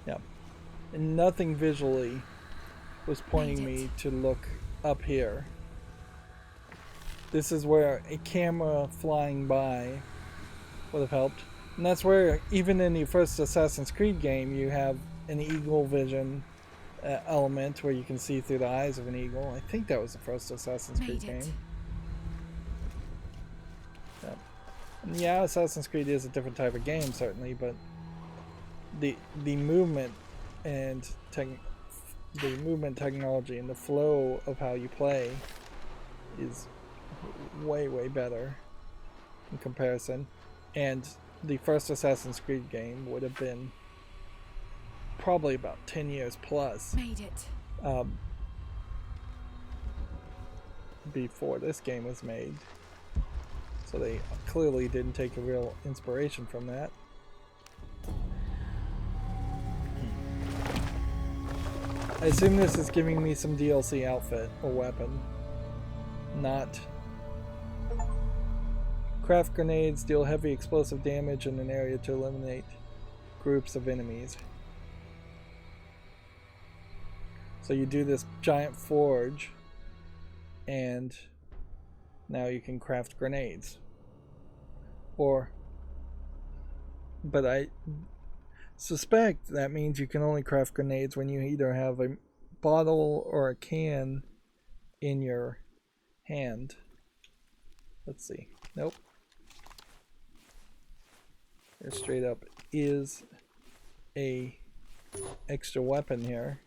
Yeah. And nothing visually was pointing me to look up here. This is where a camera flying by would have helped. And that's where, even in the first Assassin's Creed game, you have an eagle vision element where you can see through the eyes of an eagle. I think that was the first Assassin's Creed game. Yeah. And yeah, Assassin's Creed is a different type of game, certainly, but the movement and technology and the flow of how you play is way better in comparison. And the first Assassin's Creed game would have been probably about 10 years plus before this game was made. So they clearly didn't take a real inspiration from that. I assume this is giving me some DLC outfit or weapon. Not. Craft grenades, deal heavy explosive damage in an area to eliminate groups of enemies. So you do this giant forge, and now you can craft grenades. But I suspect that means you can only craft grenades when you either have a bottle or a can in your hand. Let's see. Nope. There straight up is a extra weapon here.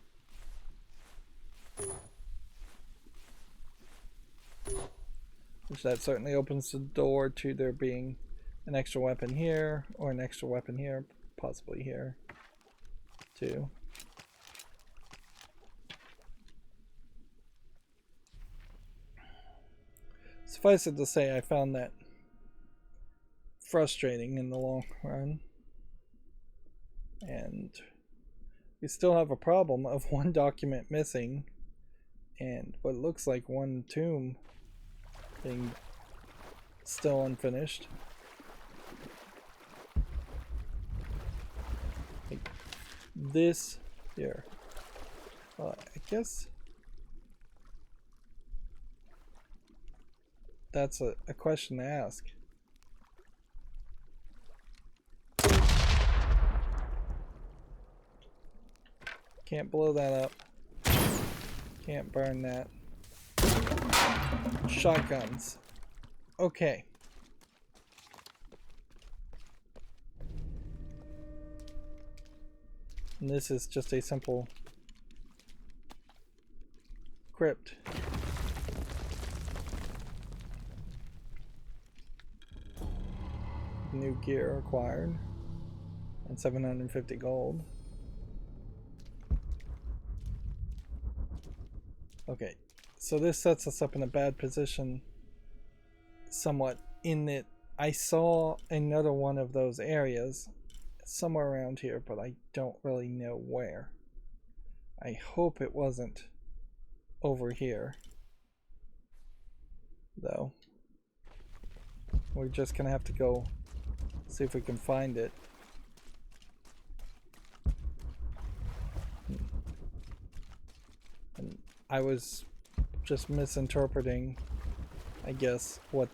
Which that certainly opens the door to there being an extra weapon here, or an extra weapon here, possibly here, too. Suffice it to say, I found that frustrating in the long run. And we still have a problem of one document missing and what looks like one tomb being still unfinished. Like this here. I guess that's a question to ask. Can't blow that up. Can't burn that. Shotguns. Okay. And this is just a simple crypt. New gear acquired. And 750 gold. Okay, so this sets us up in a bad position somewhat in that I saw another one of those areas somewhere around here, but I don't really know where. I hope it wasn't over here, though. We're just gonna have to go see if we can find it. And I was just misinterpreting. I I guess, what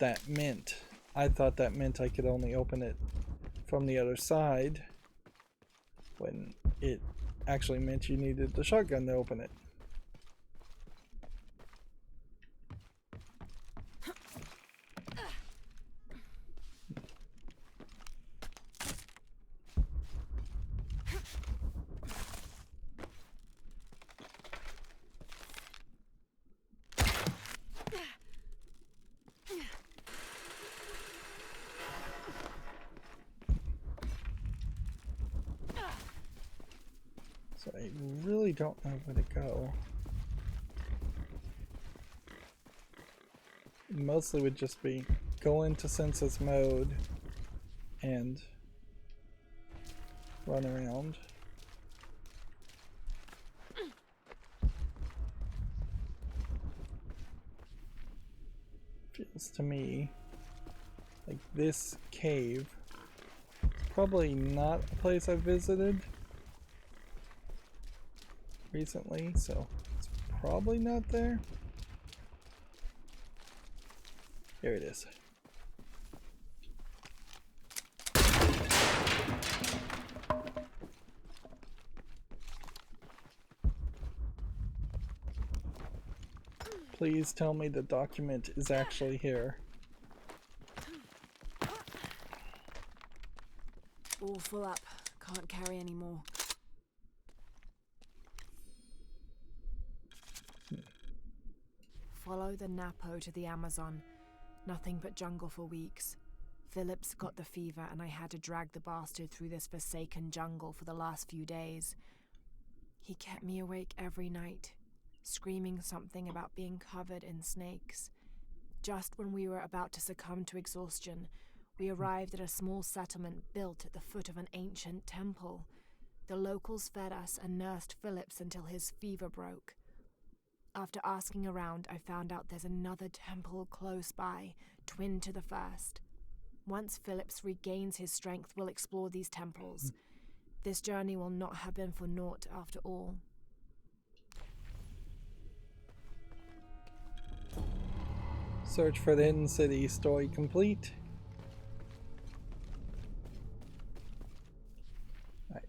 that meant. I thought that meant I could only open it from the other side, when it actually meant you needed the shotgun to open it. So I really don't know where to go. It mostly would just be go into census mode and run around. Feels to me like this cave is probably not a place I've visited recently, so it's probably not there. Here it is. Please tell me the document is actually here. All full up. Can't carry any more. Follow the Napo to the Amazon. Nothing but jungle for weeks. Phillips got the fever and I had to drag the bastard through this forsaken jungle for the last few days. He kept me awake every night, screaming something about being covered in snakes. Just when we were about to succumb to exhaustion, we arrived at a small settlement built at the foot of an ancient temple. The locals fed us and nursed Phillips until his fever broke. After asking around, I found out there's another temple close by, twin to the first. Once Phillips regains his strength, we'll explore these temples. This journey will not have been for naught after all. Search for the hidden city. Story complete. Right.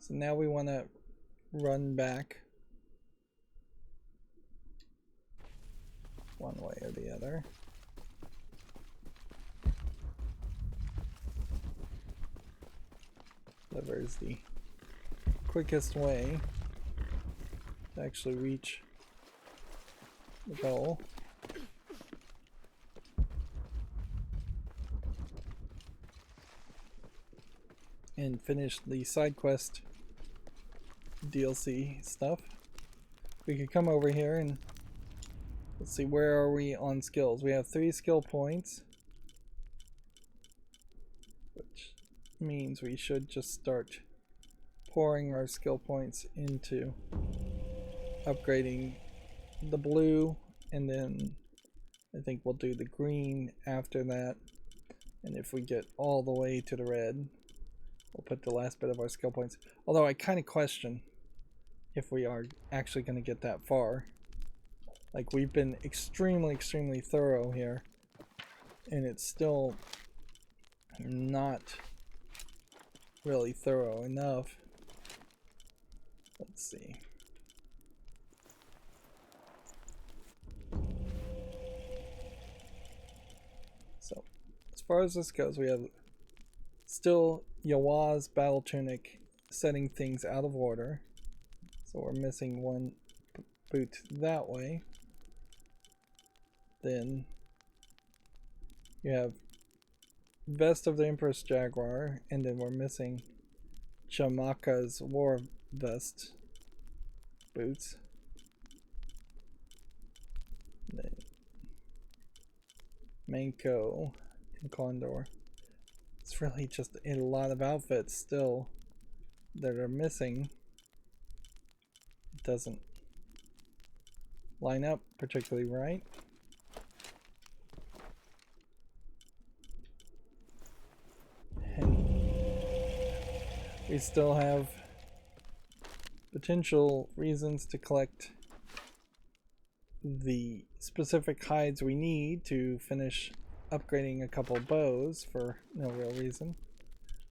So now we want to run back one way or the other. Whatever is the quickest way to actually reach the goal. And finish the side quest DLC stuff. We could come over here and let's see, where are we on skills? We have 3 skill points, which means we should just start pouring our skill points into upgrading the blue, and then I think we'll do the green after that, and if we get all the way to the red, we'll put the last bit of our skill points. Although I kind of question if we are actually going to get that far. Like, we've been extremely thorough here, and it's still not really thorough enough. Let's see. So, as far as this goes, we have still Yawa's battle tunic setting things out of order. So we're missing one boot that way. Then you have Vest of the Empress Jaguar, and then we're missing Chamaka's War Vest boots. And then Manko and Condor. It's really just a lot of outfits still that are missing. It doesn't line up particularly right. And we still have potential reasons to collect the specific hides we need to finish upgrading a couple bows for no real reason.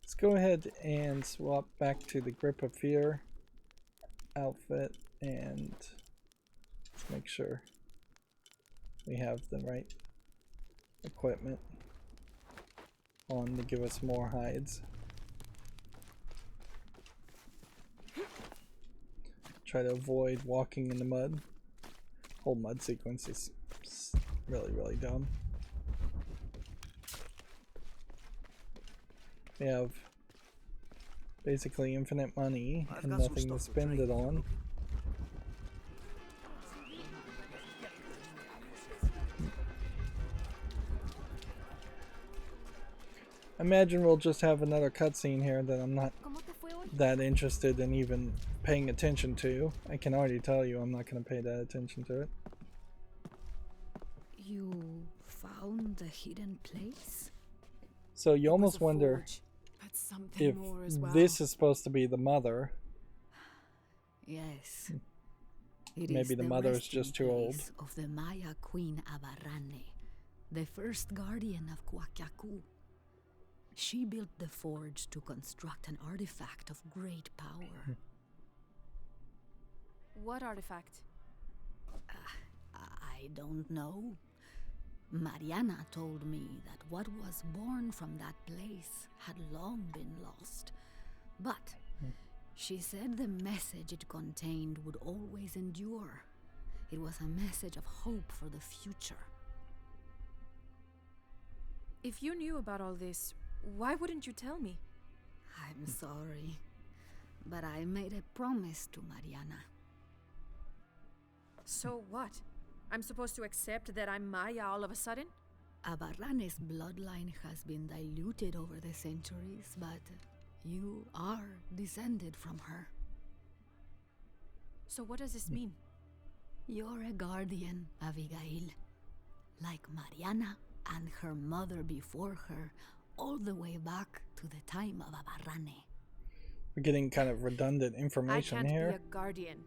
Let's go ahead and swap back to the Grip of Fear outfit and let's make sure we have the right equipment on to give us more hides. Try to avoid walking in the mud. Whole mud sequence is really dumb. We have basically infinite money and nothing to spend it on. I imagine we'll just have another cutscene here that I'm not that interested in even paying attention to. I can already tell you I'm not going to pay that attention to it. You found the hidden place? So you almost wonder if this is supposed to be the mother. Yes. Maybe the mother is just too old. Of the Maya Queen Abarrane, the first guardian of Kwakaku. She built the forge to construct an artifact of great power. What artifact? I don't know. Mariana told me that what was born from that place had long been lost. But she said the message it contained would always endure. It was a message of hope for the future. If you knew about all this, why wouldn't you tell me? I'm sorry, but I made a promise to Mariana. So what? I'm supposed to accept that I'm Maya all of a sudden? Abarrane's bloodline has been diluted over the centuries, but you are descended from her. So what does this mean? You're a guardian, Abigail. Like Mariana and her mother before her, all the way back to the time of Abarrane. We're getting kind of redundant information here. I can't be a guardian.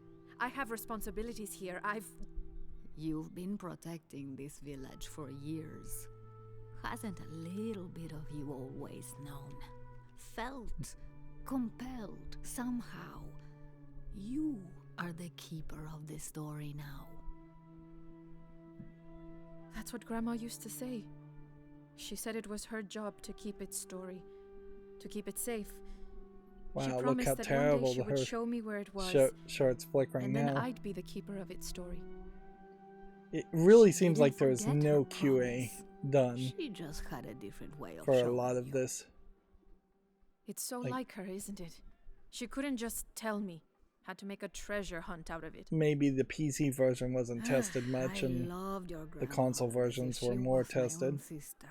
I have responsibilities here. You've been protecting this village for years. Hasn't a little bit of you always known? Felt compelled somehow? You are the keeper of this story now. That's what Grandma used to say. She said it was her job to keep its story, to keep it safe. Wow, she look promised how that terrible one day she would her show me where it was, short's flickering and then now. I'd be the keeper of its story. It really She seems didn't like there was forget no her QA promise. done She just had a different way of for a showing lot of you. this. It's so like her, isn't it? She couldn't just tell me. Had to make a treasure hunt out of it. Maybe the PC version wasn't tested much, I and loved your the console grandmother as versions if were she more was my own tested. sister.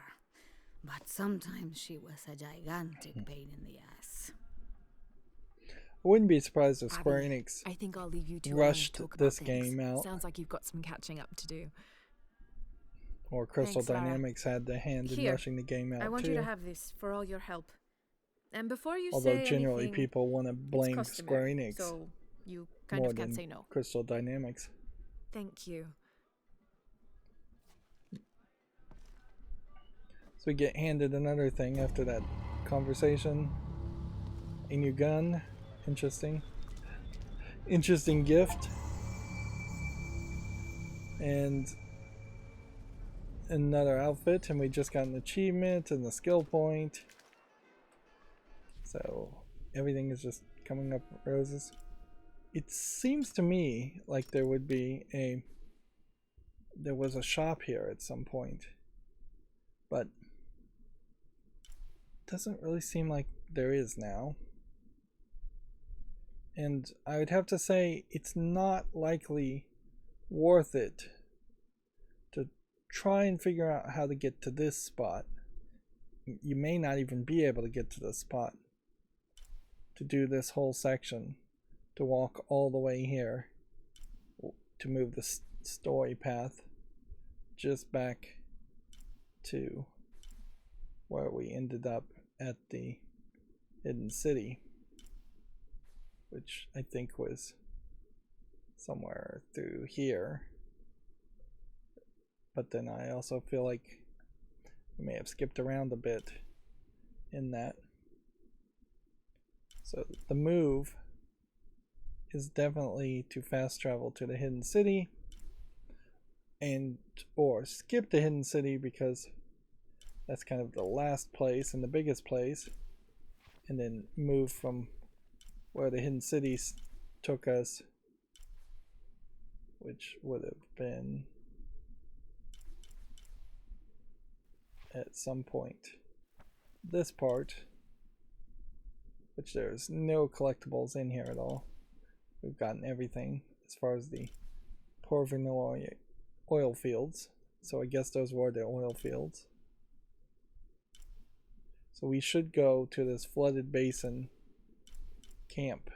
But sometimes she was a gigantic pain in the ass. I wouldn't be surprised if Abby, Square Enix I think I'll leave you two rushed alone to talk this about things. game out, Sounds like you've got some catching up to do. or Crystal Thanks, Lara. Dynamics had the hand in Here, rushing the game out I want too. you to have this for all your help. And before you Although say generally anything, people want to it's blame Square customary, Enix so you kind more of can't than say no. Crystal Dynamics. Thank you. So we get handed another thing after that conversation. A new gun. Interesting. Interesting gift. And another outfit, and we just got an achievement and the skill point. So everything is just coming up roses. It seems to me like there was a shop here at some point, but doesn't really seem like there is now. And I would have to say it's not likely worth it to try and figure out how to get to this spot. You may not even be able to get to this spot to do this whole section, to walk all the way here, to move the story path just back to where we ended up at the hidden city, which I think was somewhere through here. But then I also feel like we may have skipped around a bit in that. So the move is definitely to fast travel to the hidden city, and or skip the hidden city because that's kind of the last place and the biggest place, and then move from where the hidden cities took us, which would have been at some point this part, which there's no collectibles in here at all. We've gotten everything as far as the Porvenir oil fields, so I guess those were the oil fields. So we should go to this flooded basin camp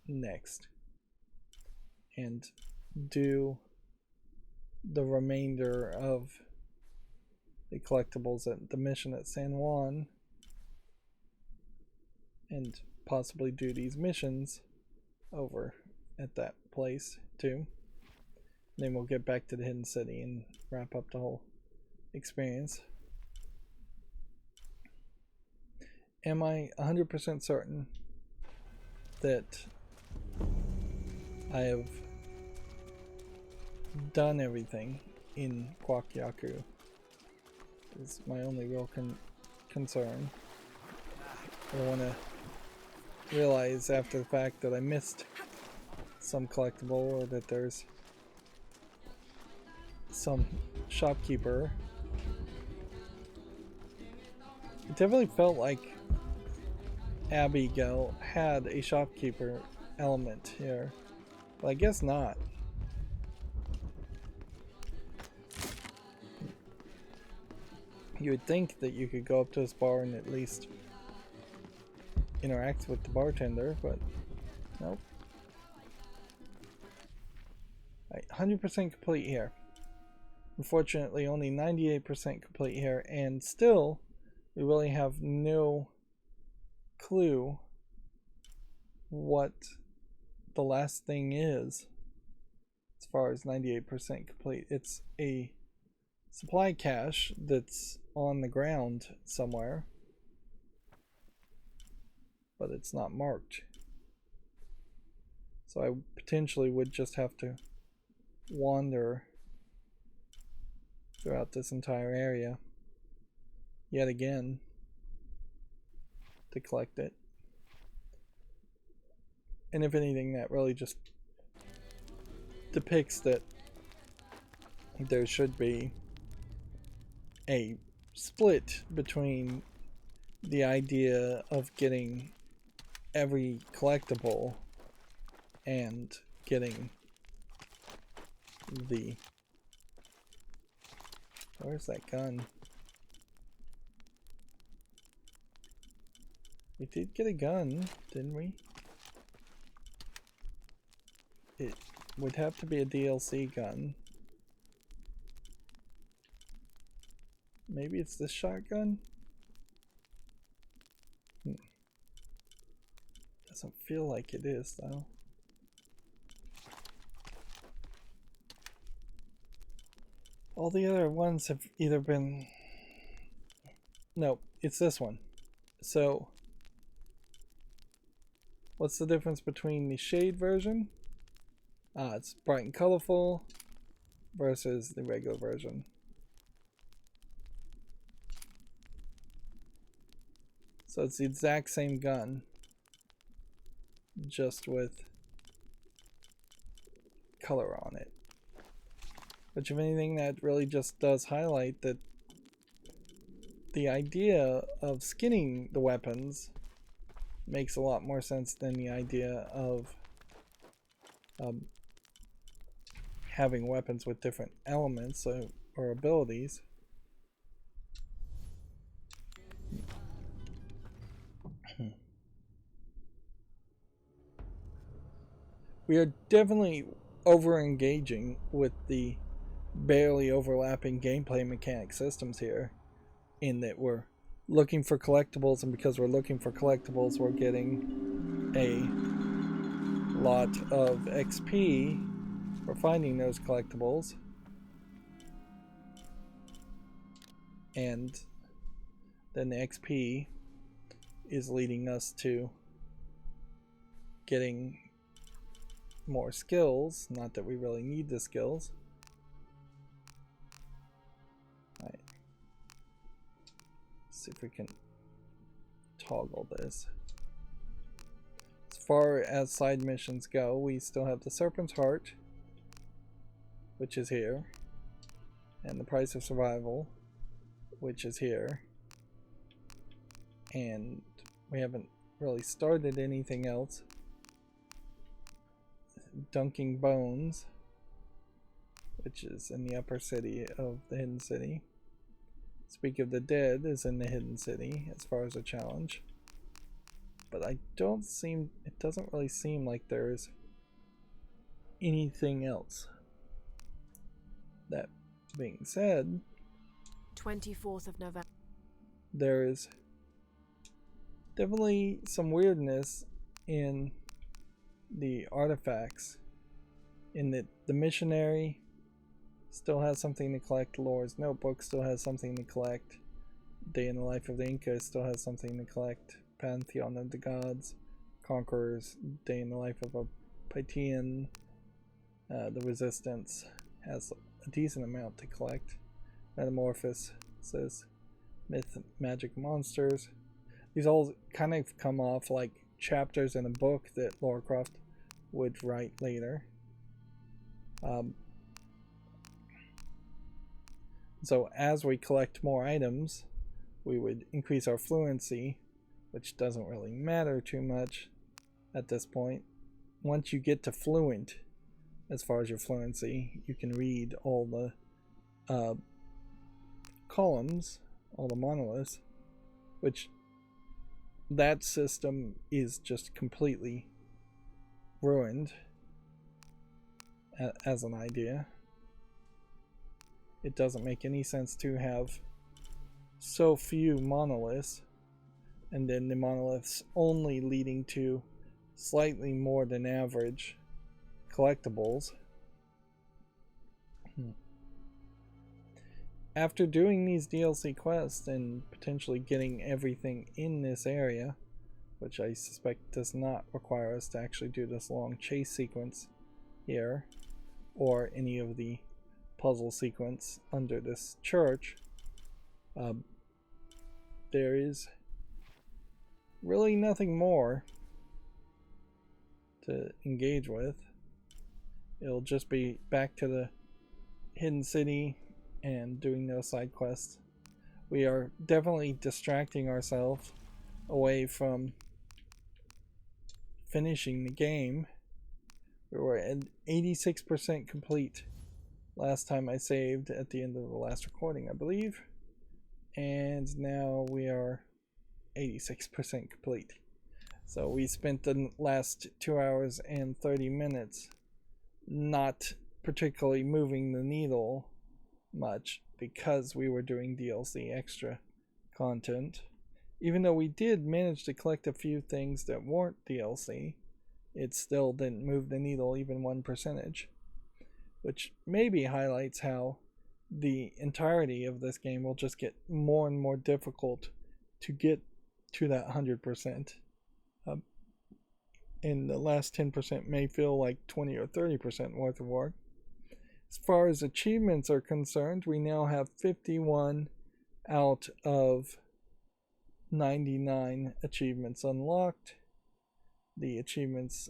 next and do the remainder of the collectibles at the mission at San Juan, and possibly do these missions over at that place too. Then we'll get back to the hidden city and wrap up the whole experience. Am I 100% certain that I have done everything in Kwakyaku? Is my only real concern. I want to realize after the fact that I missed some collectible, or that there's some shopkeeper. It definitely felt like Abigail had a shopkeeper element here, but I guess not. You would think that you could go up to this bar and at least interact with the bartender, but nope. 100% complete here. Unfortunately, only 98% complete here, and still, we really have no clue what the last thing is as far as 98% complete. It's a supply cache that's on the ground somewhere, but it's not marked. So I potentially would just have to wander throughout this entire area yet again to collect it. And if anything, that really just depicts that there should be a split between the idea of getting every collectible and getting the... Where's that gun? We did get a gun, didn't we? It would have to be a DLC gun. Maybe it's this shotgun? Doesn't feel like it is, though. All the other ones have either been... No, it's this one. So, what's the difference between the shade version? It's bright and colorful versus the regular version. So it's the exact same gun, just with color on it. Which, if anything, that really just does highlight that the idea of skinning the weapons makes a lot more sense than the idea of having weapons with different elements or abilities. We are definitely over-engaging with the barely overlapping gameplay mechanic systems here, in that we're looking for collectibles, and because we're looking for collectibles, we're getting a lot of XP for finding those collectibles. And then the XP is leading us to getting more skills. Not that we really need the skills. Alright. See if we can toggle this. As far as side missions go, we still have the Serpent's Heart, which is here, and the Price of Survival, which is here, and we haven't really started anything else. Dunking Bones, which is in the upper city of the Hidden City. Speak of the Dead is in the Hidden City as far as a challenge, but it doesn't really seem like there's anything else. That being said, 24th of November. there is definitely some weirdness in the artifacts, in that the missionary still has something to collect, Lore's notebook still has something to collect, Day in the Life of the Inca still has something to collect, Pantheon of the Gods, Conquerors, Day in the Life of a Pythian, the Resistance has a decent amount to collect, Metamorphosis, Myth, Magic, Monsters. These all kind of come off like chapters in a book that Lara Croft would write later. So as we collect more items, we would increase our fluency, which doesn't really matter too much at this point. Once you get to fluent, as far as your fluency, you can read all the columns, all the monoliths, which that system is just completely ruined as an idea. It doesn't make any sense to have so few monoliths, and then the monoliths only leading to slightly more than average collectibles. After doing these DLC quests and potentially getting everything in this area, which I suspect does not require us to actually do this long chase sequence here, or any of the puzzle sequence under this church, there is really nothing more to engage with. It'll just be back to the Hidden City and doing those side quests. We are definitely distracting ourselves away from finishing the game. We were at 86% complete last time I saved at the end of the last recording, I believe, and now we are 86% complete. So we spent the last 2 hours and 30 minutes not particularly moving the needle much because we were doing DLC extra content. Even though we did manage to collect a few things that weren't DLC, it still didn't move the needle even 1%, which maybe highlights how the entirety of this game will just get more and more difficult to get to that 100%. And the last 10% may feel like 20 or 30% worth of work. As far as achievements are concerned, we now have 51 out of 99 achievements unlocked. The achievements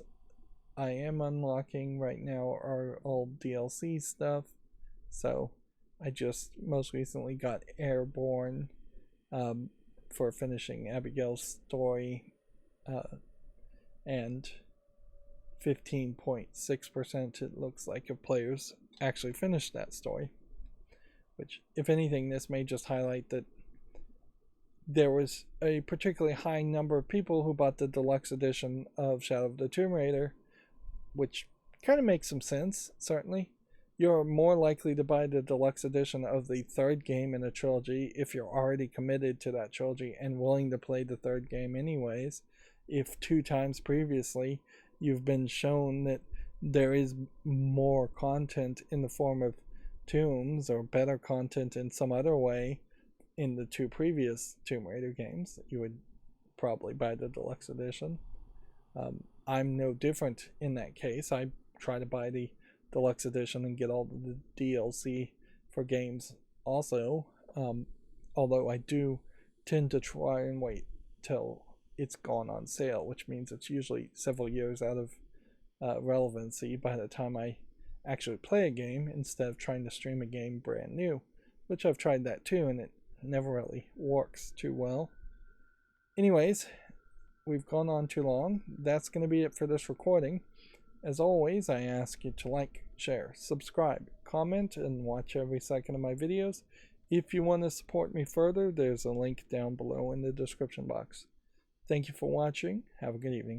I am unlocking right now are all DLC stuff. So I just most recently got Airborne for finishing Abigail's story, and 15.6% it looks like of players actually finished that story, which, if anything, this may just highlight that there was a particularly high number of people who bought the deluxe edition of Shadow of the Tomb Raider, which kind of makes some sense. Certainly you're more likely to buy the deluxe edition of the third game in a trilogy if you're already committed to that trilogy and willing to play the third game anyways. If 2 times previously you've been shown that there is more content in the form of tombs or better content in some other way in the 2 previous Tomb Raider games, you would probably buy the deluxe edition. I'm no different in that case. I try to buy the deluxe edition and get all the DLC for games also, although I do tend to try and wait till it's gone on sale, which means it's usually several years out of relevancy by the time I actually play a game, instead of trying to stream a game brand new, which I've tried that too, and it never really works too well. Anyways, we've gone on too long. That's going to be it for this recording. As always, I ask you to like, share, subscribe, comment, and watch every second of my videos. If you want to support me further, there's a link down below in the description box. Thank you for watching. Have a good evening.